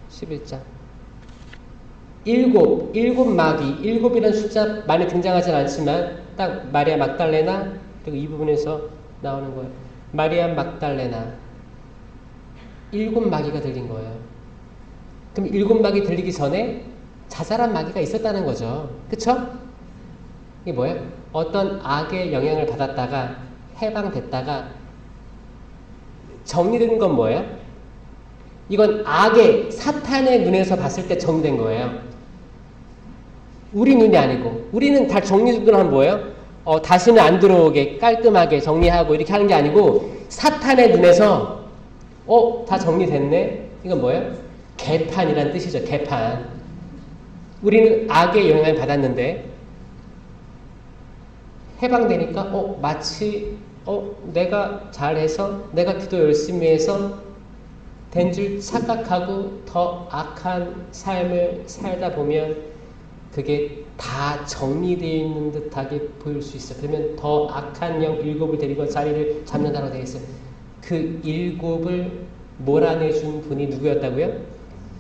Speaker 1: 11장. 일곱 마귀, 7이라는 숫자 많이 등장하진 않지만 딱 마리아 막달레나 그리고 이 부분에서 나오는 거예요. 마리아 막달레나 7 마귀가 들린 거예요. 그럼 7 마귀 들리기 전에 자잘한 마귀가 있었다는 거죠. 그쵸? 이게 뭐예요? 어떤 악의 영향을 받았다가 해방됐다가 정리된 건 뭐예요? 이건 악의 사탄의 눈에서 봤을 때 정리된 거예요. 우리 눈이 아니고 우리는 다 정리하면 뭐예요? 다시는 안 들어오게 깔끔하게 정리하고 이렇게 하는 게 아니고 사탄의 눈에서 다 정리됐네? 이건 뭐예요? 개판이란 뜻이죠. 개판. 우리는 악의 영향을 받았는데 해방되니까 마치 내가 잘해서 내가 기도 열심히 해서 된 줄 착각하고 더 악한 삶을 살다 보면 그게 다 정리되어 있는 듯하게 보일 수 있어요. 그러면 더 악한 영 7을 데리고 자리를 잡는다고 되어 있어요. 그 7을 몰아내준 분이 누구였다고요?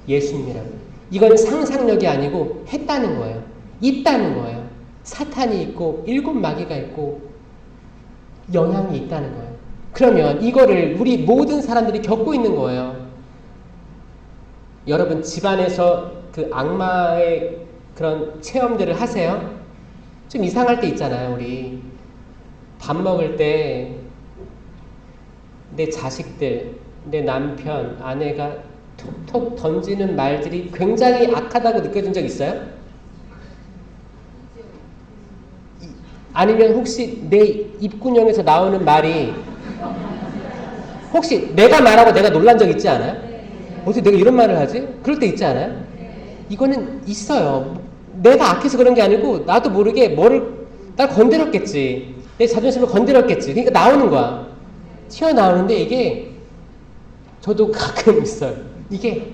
Speaker 1: 예수님이라고. 이건 상상력이 아니고 했다는 거예요. 있다는 거예요. 사탄이 있고 7 마귀가 있고 영향이 있다는 거예요. 그러면 이거를 우리 모든 사람들이 겪고 있는 거예요. 여러분 집안에서 그 악마의 그런 체험들을 하세요? 좀 이상할 때 있잖아요. 우리 밥 먹을 때 내 자식들, 내 남편, 아내가 톡톡 던지는 말들이 굉장히 악하다고 느껴진 적 있어요? 아니면 혹시 내 입구녕에서 나오는 말이 혹시 내가 말하고 내가 놀란 적 있지 않아요? 어떻게 내가 이런 말을 하지? 그럴 때 있지 않아요? 이거는 있어요. 내가 악해서 그런 게 아니고 나도 모르게 날 건드렸겠지. 내 자존심을 건드렸겠지. 그러니까 나오는 거야. 튀어나오는데 이게 저도 가끔 있어요. 이게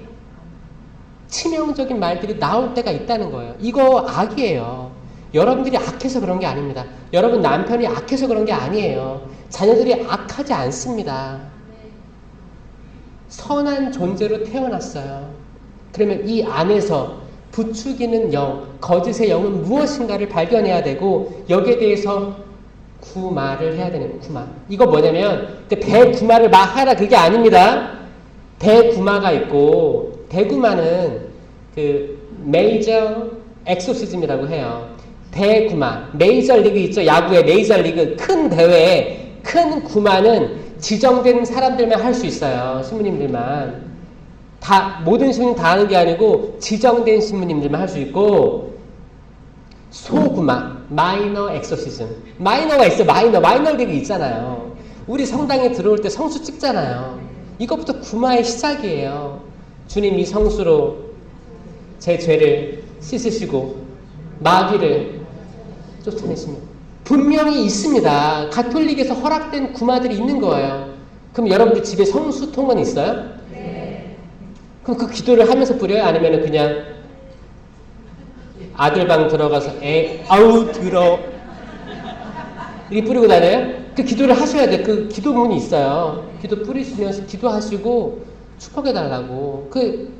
Speaker 1: 치명적인 말들이 나올 때가 있다는 거예요. 이거 악이에요. 여러분들이 악해서 그런 게 아닙니다. 여러분 남편이 악해서 그런 게 아니에요. 자녀들이 악하지 않습니다. 선한 존재로 태어났어요. 그러면 이 안에서 부추기는 영, 거짓의 영은 무엇인가를 발견해야 되고 여기에 대해서 구마를 해야 되는 거예요. 구마. 이거 뭐냐면 대구마를 막 하라 그게 아닙니다. 대구마가 있고 대구마는 그 메이저 엑소시즘이라고 해요. 대구마, 메이저리그 있죠. 야구의 메이저리그 큰 대회에 큰 구마는 지정된 사람들만 할 수 있어요. 신부님들만. 모든 신부님 다 하는 게 아니고 지정된 신부님들만 할 수 있고 소구마, 마이너 엑소시즘. 마이너가 있어. 마이너리그 있잖아요. 우리 성당에 들어올 때 성수 찍잖아요. 이것부터 구마의 시작이에요. 주님이 성수로 제 죄를 씻으시고 마귀를 쫓아내십니다. 분명히 있습니다. 가톨릭에서 허락된 구마들이 있는 거예요. 그럼 여러분들 집에 성수통은 있어요? 네. 그럼 그 기도를 하면서 뿌려요? 아니면 그냥 아들 방 들어가서 아우 들어 이렇게 뿌리고 다녀요? 그 기도를 하셔야 돼. 그 기도문이 있어요. 기도 뿌리시면서 기도하시고 축복해달라고. 그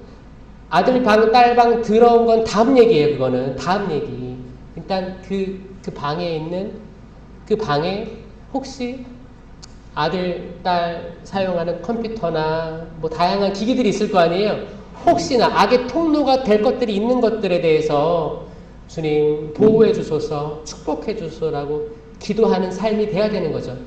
Speaker 1: 아들 방, 딸 방 들어온 건 다음 얘기예요. 그거는 다음 얘기. 일단 그 방에 있는 그 방에 혹시 아들, 딸 사용하는 컴퓨터나 뭐 다양한 기기들이 있을 거 아니에요. 혹시나 악의 통로가 될 것들이 있는 것들에 대해서 주님 보호해 주소서, 축복해 주소서라고 기도하는 삶이 돼야 되는 거죠.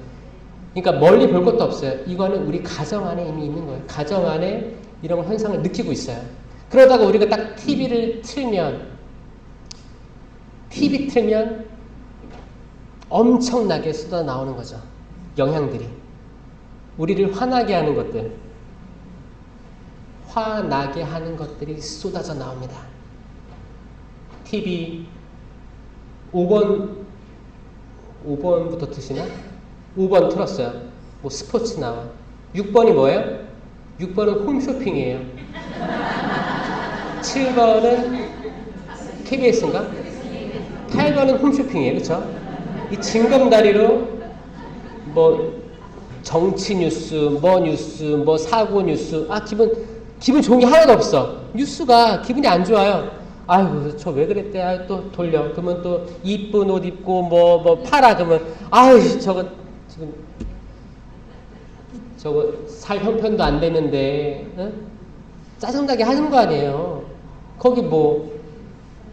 Speaker 1: 그러니까 멀리 볼 것도 없어요. 이거는 우리 가정 안에 이미 있는 거예요. 가정 안에 이런 현상을 느끼고 있어요. 그러다가 우리가 딱 TV 틀면 엄청나게 쏟아 나오는 거죠. 영향들이. 우리를 화나게 하는 것들. 화나게 하는 것들이 쏟아져 나옵니다. TV 5번부터 트시나? 5번 틀었어요. 뭐 스포츠 나와. 6번이 뭐예요? 6번은 홈쇼핑이에요. 7번은 KBS인가? 8번은 홈쇼핑이에요. 그쵸? 이 징검다리로 뭐 정치 뉴스, 뭐 사고 뉴스, 기분 좋은 게 하나도 없어. 뉴스가 기분이 안 좋아요. 아이고, 저 왜 그랬대? 아유, 또 돌려. 그러면 또 이쁜 옷 입고 뭐 팔아. 그러면 아유, 저거 살 형편도 안 되는데, 응? 짜증나게 하는 거 아니에요. 거기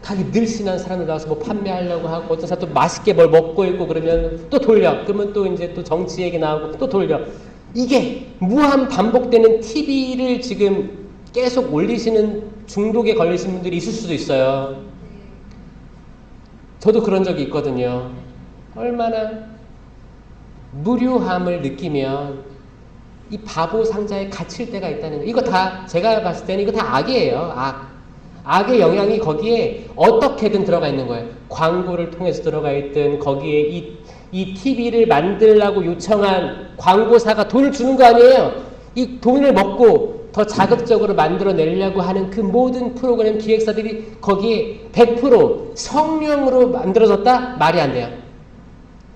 Speaker 1: 가기 늘씬한 사람들 나와서 뭐 판매하려고 하고, 어떤 사람 또 맛있게 뭘 먹고 있고 그러면 또 돌려. 그러면 또 이제 또 정치 얘기 나오고 또 돌려. 이게 무한 반복되는 TV를 지금 계속 올리시는 중독에 걸리신 분들이 있을 수도 있어요. 저도 그런 적이 있거든요. 얼마나 무료함을 느끼면 이 바보 상자에 갇힐 때가 있다는 거예요. 이거 다 제가 봤을 때는 이거 다 악이에요. 악의 영향이 거기에 어떻게든 들어가 있는 거예요. 광고를 통해서 들어가 있든 거기에 이 TV를 만들라고 요청한 광고사가 돈을 주는 거 아니에요. 이 돈을 먹고 더 자극적으로 만들어내려고 하는 그 모든 프로그램 기획사들이 거기에 100% 성령으로 만들어졌다? 말이 안 돼요.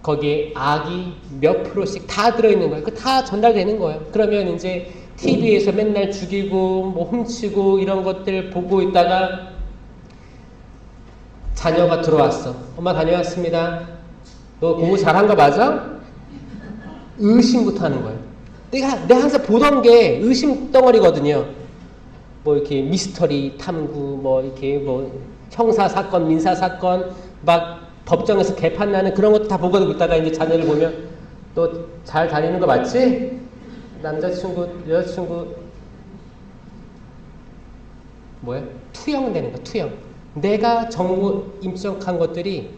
Speaker 1: 거기에 악이 몇 프로씩 다 들어있는 거예요. 그 다 전달되는 거예요. 그러면 이제 TV에서 맨날 죽이고 뭐 훔치고 이런 것들 보고 있다가 자녀가 들어왔어. 엄마 다녀왔습니다. 너 공부 잘한 거 맞아? 의심부터 하는 거예요. 내가 항상 보던 게 의심 덩어리거든요. 뭐 이렇게 미스터리 탐구, 뭐 이렇게 뭐 형사 사건, 민사 사건, 막 법정에서 개판 나는 그런 것도 다 보고 있다가 이제 자녀를 보면 너 잘 다니는 거 맞지? 남자친구, 여자친구 뭐야? 투영되는 거, 투영. 내가 정보 입력한 것들이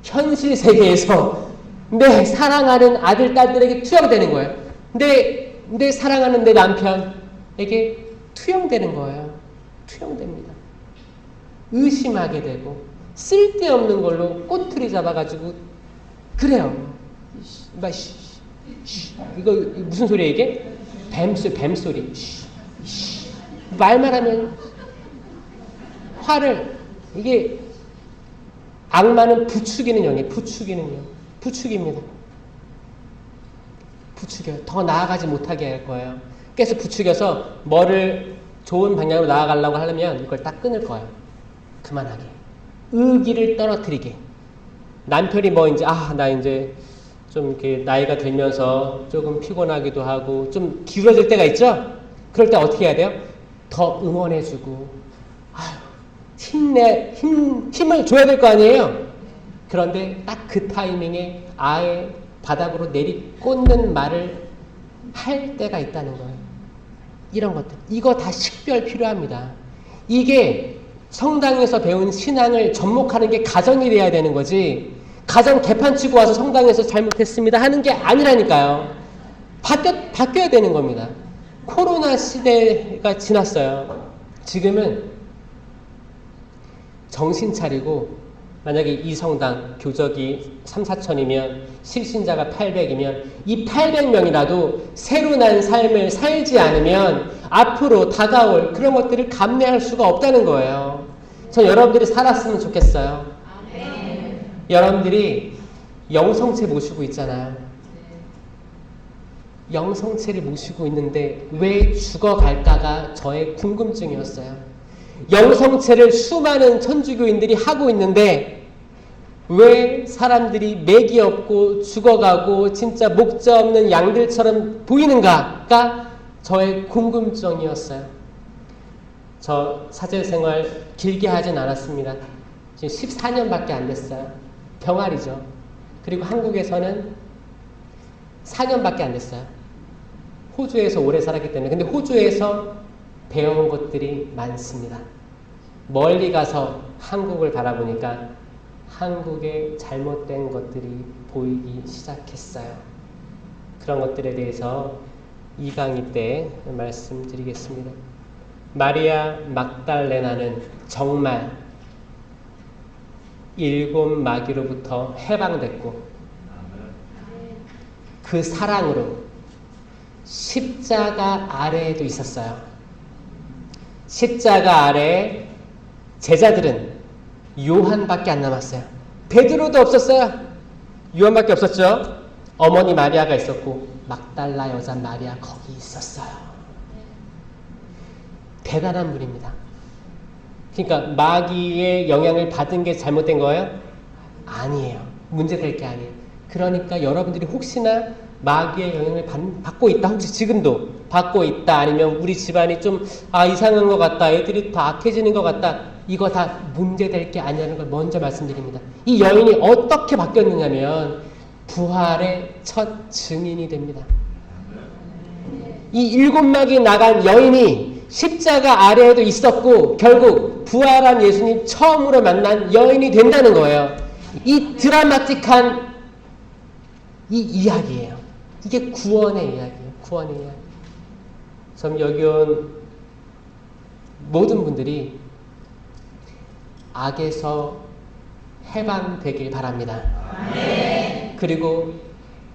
Speaker 1: 현실 세계에서 내 사랑하는 아들, 딸들에게 투영되는 거예요. 내 사랑하는 내 남편에게 투영되는 거예요. 투영됩니다. 의심하게 되고 쓸데없는 걸로 꼬투리 잡아가지고 그래요. 이거 무슨 소리야 이게? 뱀소리. 말만 하면 화를 이게 악마는 부추기는 영이에요. 부추깁니다. 부추겨요. 더 나아가지 못하게 할 거예요. 그래서 부추겨서 뭐를 좋은 방향으로 나아가려고 하려면 이걸 딱 끊을 거예요. 그만하게. 의기를 떨어뜨리게. 남편이 나 이제 좀 이렇게 나이가 들면서 조금 피곤하기도 하고 좀 기울어질 때가 있죠? 그럴 때 어떻게 해야 돼요? 더 응원해주고, 힘을 줘야 될 거 아니에요? 그런데 딱 그 타이밍에 아예 바닥으로 내리꽂는 말을 할 때가 있다는 거예요. 이런 것들. 이거 다 식별 필요합니다. 이게 성당에서 배운 신앙을 접목하는 게 가정이 돼야 되는 거지, 가정 개판치고 와서 성당에서 잘못했습니다 하는 게 아니라니까요. 바뀌어야 되는 겁니다. 코로나 시대가 지났어요. 지금은 정신 차리고, 만약에 이 성당 교적이 3, 4천이면 실신자가 800이면 이 800명이라도 새로 난 삶을 살지 않으면 앞으로 다가올 그런 것들을 감내할 수가 없다는 거예요. 전 여러분들이 살았으면 좋겠어요. 여러분들이 영성체 모시고 있잖아요. 영성체를 모시고 있는데 왜 죽어갈까가 저의 궁금증이었어요. 영성체를 수많은 천주교인들이 하고 있는데 왜 사람들이 맥이 없고 죽어가고 진짜 목자 없는 양들처럼 보이는가가 저의 궁금증이었어요. 저 사제생활 길게 하진 않았습니다. 지금 14년밖에 안 됐어요. 병아리죠. 그리고 한국에서는 4년밖에 안 됐어요. 호주에서 오래 살았기 때문에. 근데 호주에서 배워온 것들이 많습니다. 멀리 가서 한국을 바라보니까 한국의 잘못된 것들이 보이기 시작했어요. 그런 것들에 대해서 이 강의 때 말씀드리겠습니다. 마리아 막달레나는 정말 7 마귀로부터 해방됐고 그 사랑으로 십자가 아래에도 있었어요. 십자가 아래에 제자들은 요한밖에 안 남았어요. 베드로도 없었어요. 요한밖에 없었죠. 어머니 마리아가 있었고 막달라 여자 마리아 거기 있었어요. 대단한 분입니다. 그러니까 마귀의 영향을 받은 게 잘못된 거예요? 아니에요. 문제될 게 아니에요. 그러니까 여러분들이 혹시나 마귀의 영향을 받고 있다, 혹시 지금도 받고 있다, 아니면 우리 집안이 좀 이상한 것 같다, 애들이 더 악해지는 것 같다, 이거 다 문제될 게 아니라는 걸 먼저 말씀드립니다. 이 여인이 어떻게 바뀌었느냐면 부활의 첫 증인이 됩니다. 이 7 마귀 나간 여인이 십자가 아래에도 있었고 결국 부활한 예수님 처음으로 만난 여인이 된다는 거예요. 이 드라마틱한 이 이야기예요. 이게 구원의 이야기예요. 구원의 이야기. 전 여기 온 모든 분들이 악에서 해방되길 바랍니다. 그리고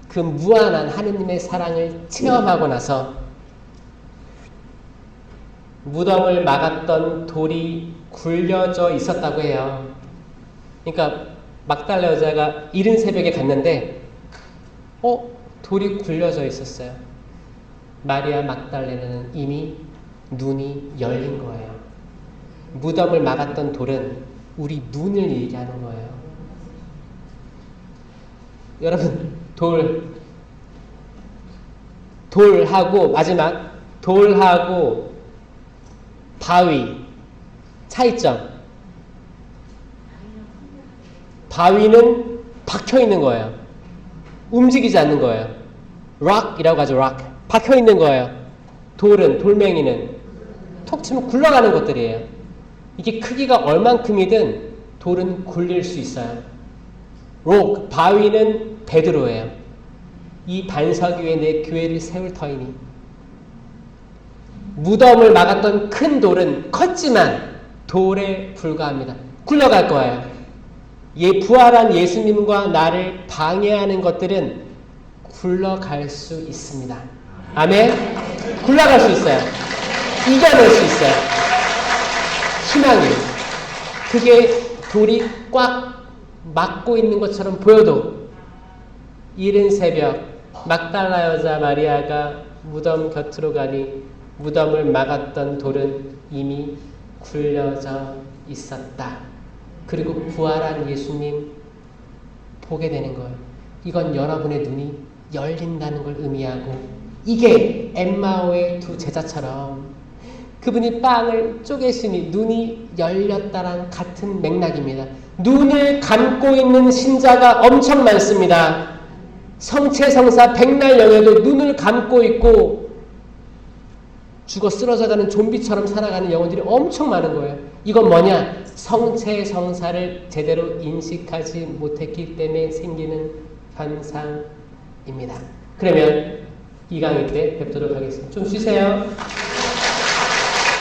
Speaker 1: 그 무한한 하느님의 사랑을 체험하고 나서 무덤을 막았던 돌이 굴려져 있었다고 해요. 그러니까 막달라 여자가 이른 새벽에 갔는데 돌이 굴려져 있었어요. 마리아 막달레나는 이미 눈이 열린 거예요. 무덤을 막았던 돌은 우리 눈을 얘기하는 거예요. 여러분, 돌하고 마지막 돌하고 바위 차이점. 바위는 박혀 있는 거예요. 움직이지 않는 거예요. rock이라고 하죠. rock. 박혀 있는 거예요. 돌멩이는 톡 치면 굴러가는 것들이에요. 이게 크기가 얼만큼이든 돌은 굴릴 수 있어요. rock, 바위는 베드로예요. 이 반석 위에 내 교회를 세울 터이니. 무덤을 막았던 큰 돌은 컸지만 돌에 불과합니다. 굴러갈 거예요. 부활한 예수님과 나를 방해하는 것들은 굴러갈 수 있습니다. 아멘? 굴러갈 수 있어요. 이겨낼 수 있어요. 희망이. 그게 돌이 꽉 막고 있는 것처럼 보여도 이른 새벽 막달라 여자 마리아가 무덤 곁으로 가니 무덤을 막았던 돌은 이미 굴려져 있었다. 그리고 부활한 예수님 보게 되는 거예요. 이건 여러분의 눈이 열린다는 걸 의미하고, 이게 엠마오의 두 제자처럼 그분이 빵을 쪼개시니 눈이 열렸다란 같은 맥락입니다. 눈을 감고 있는 신자가 엄청 많습니다. 성체성사 백날 영예도 눈을 감고 있고 죽어 쓰러져가는 좀비처럼 살아가는 영혼들이 엄청 많은 거예요. 이건 뭐냐? 성체성사를 제대로 인식하지 못했기 때문에 생기는 현상입니다. 그러면 이 강의 때 뵙도록 하겠습니다. 좀 쉬세요.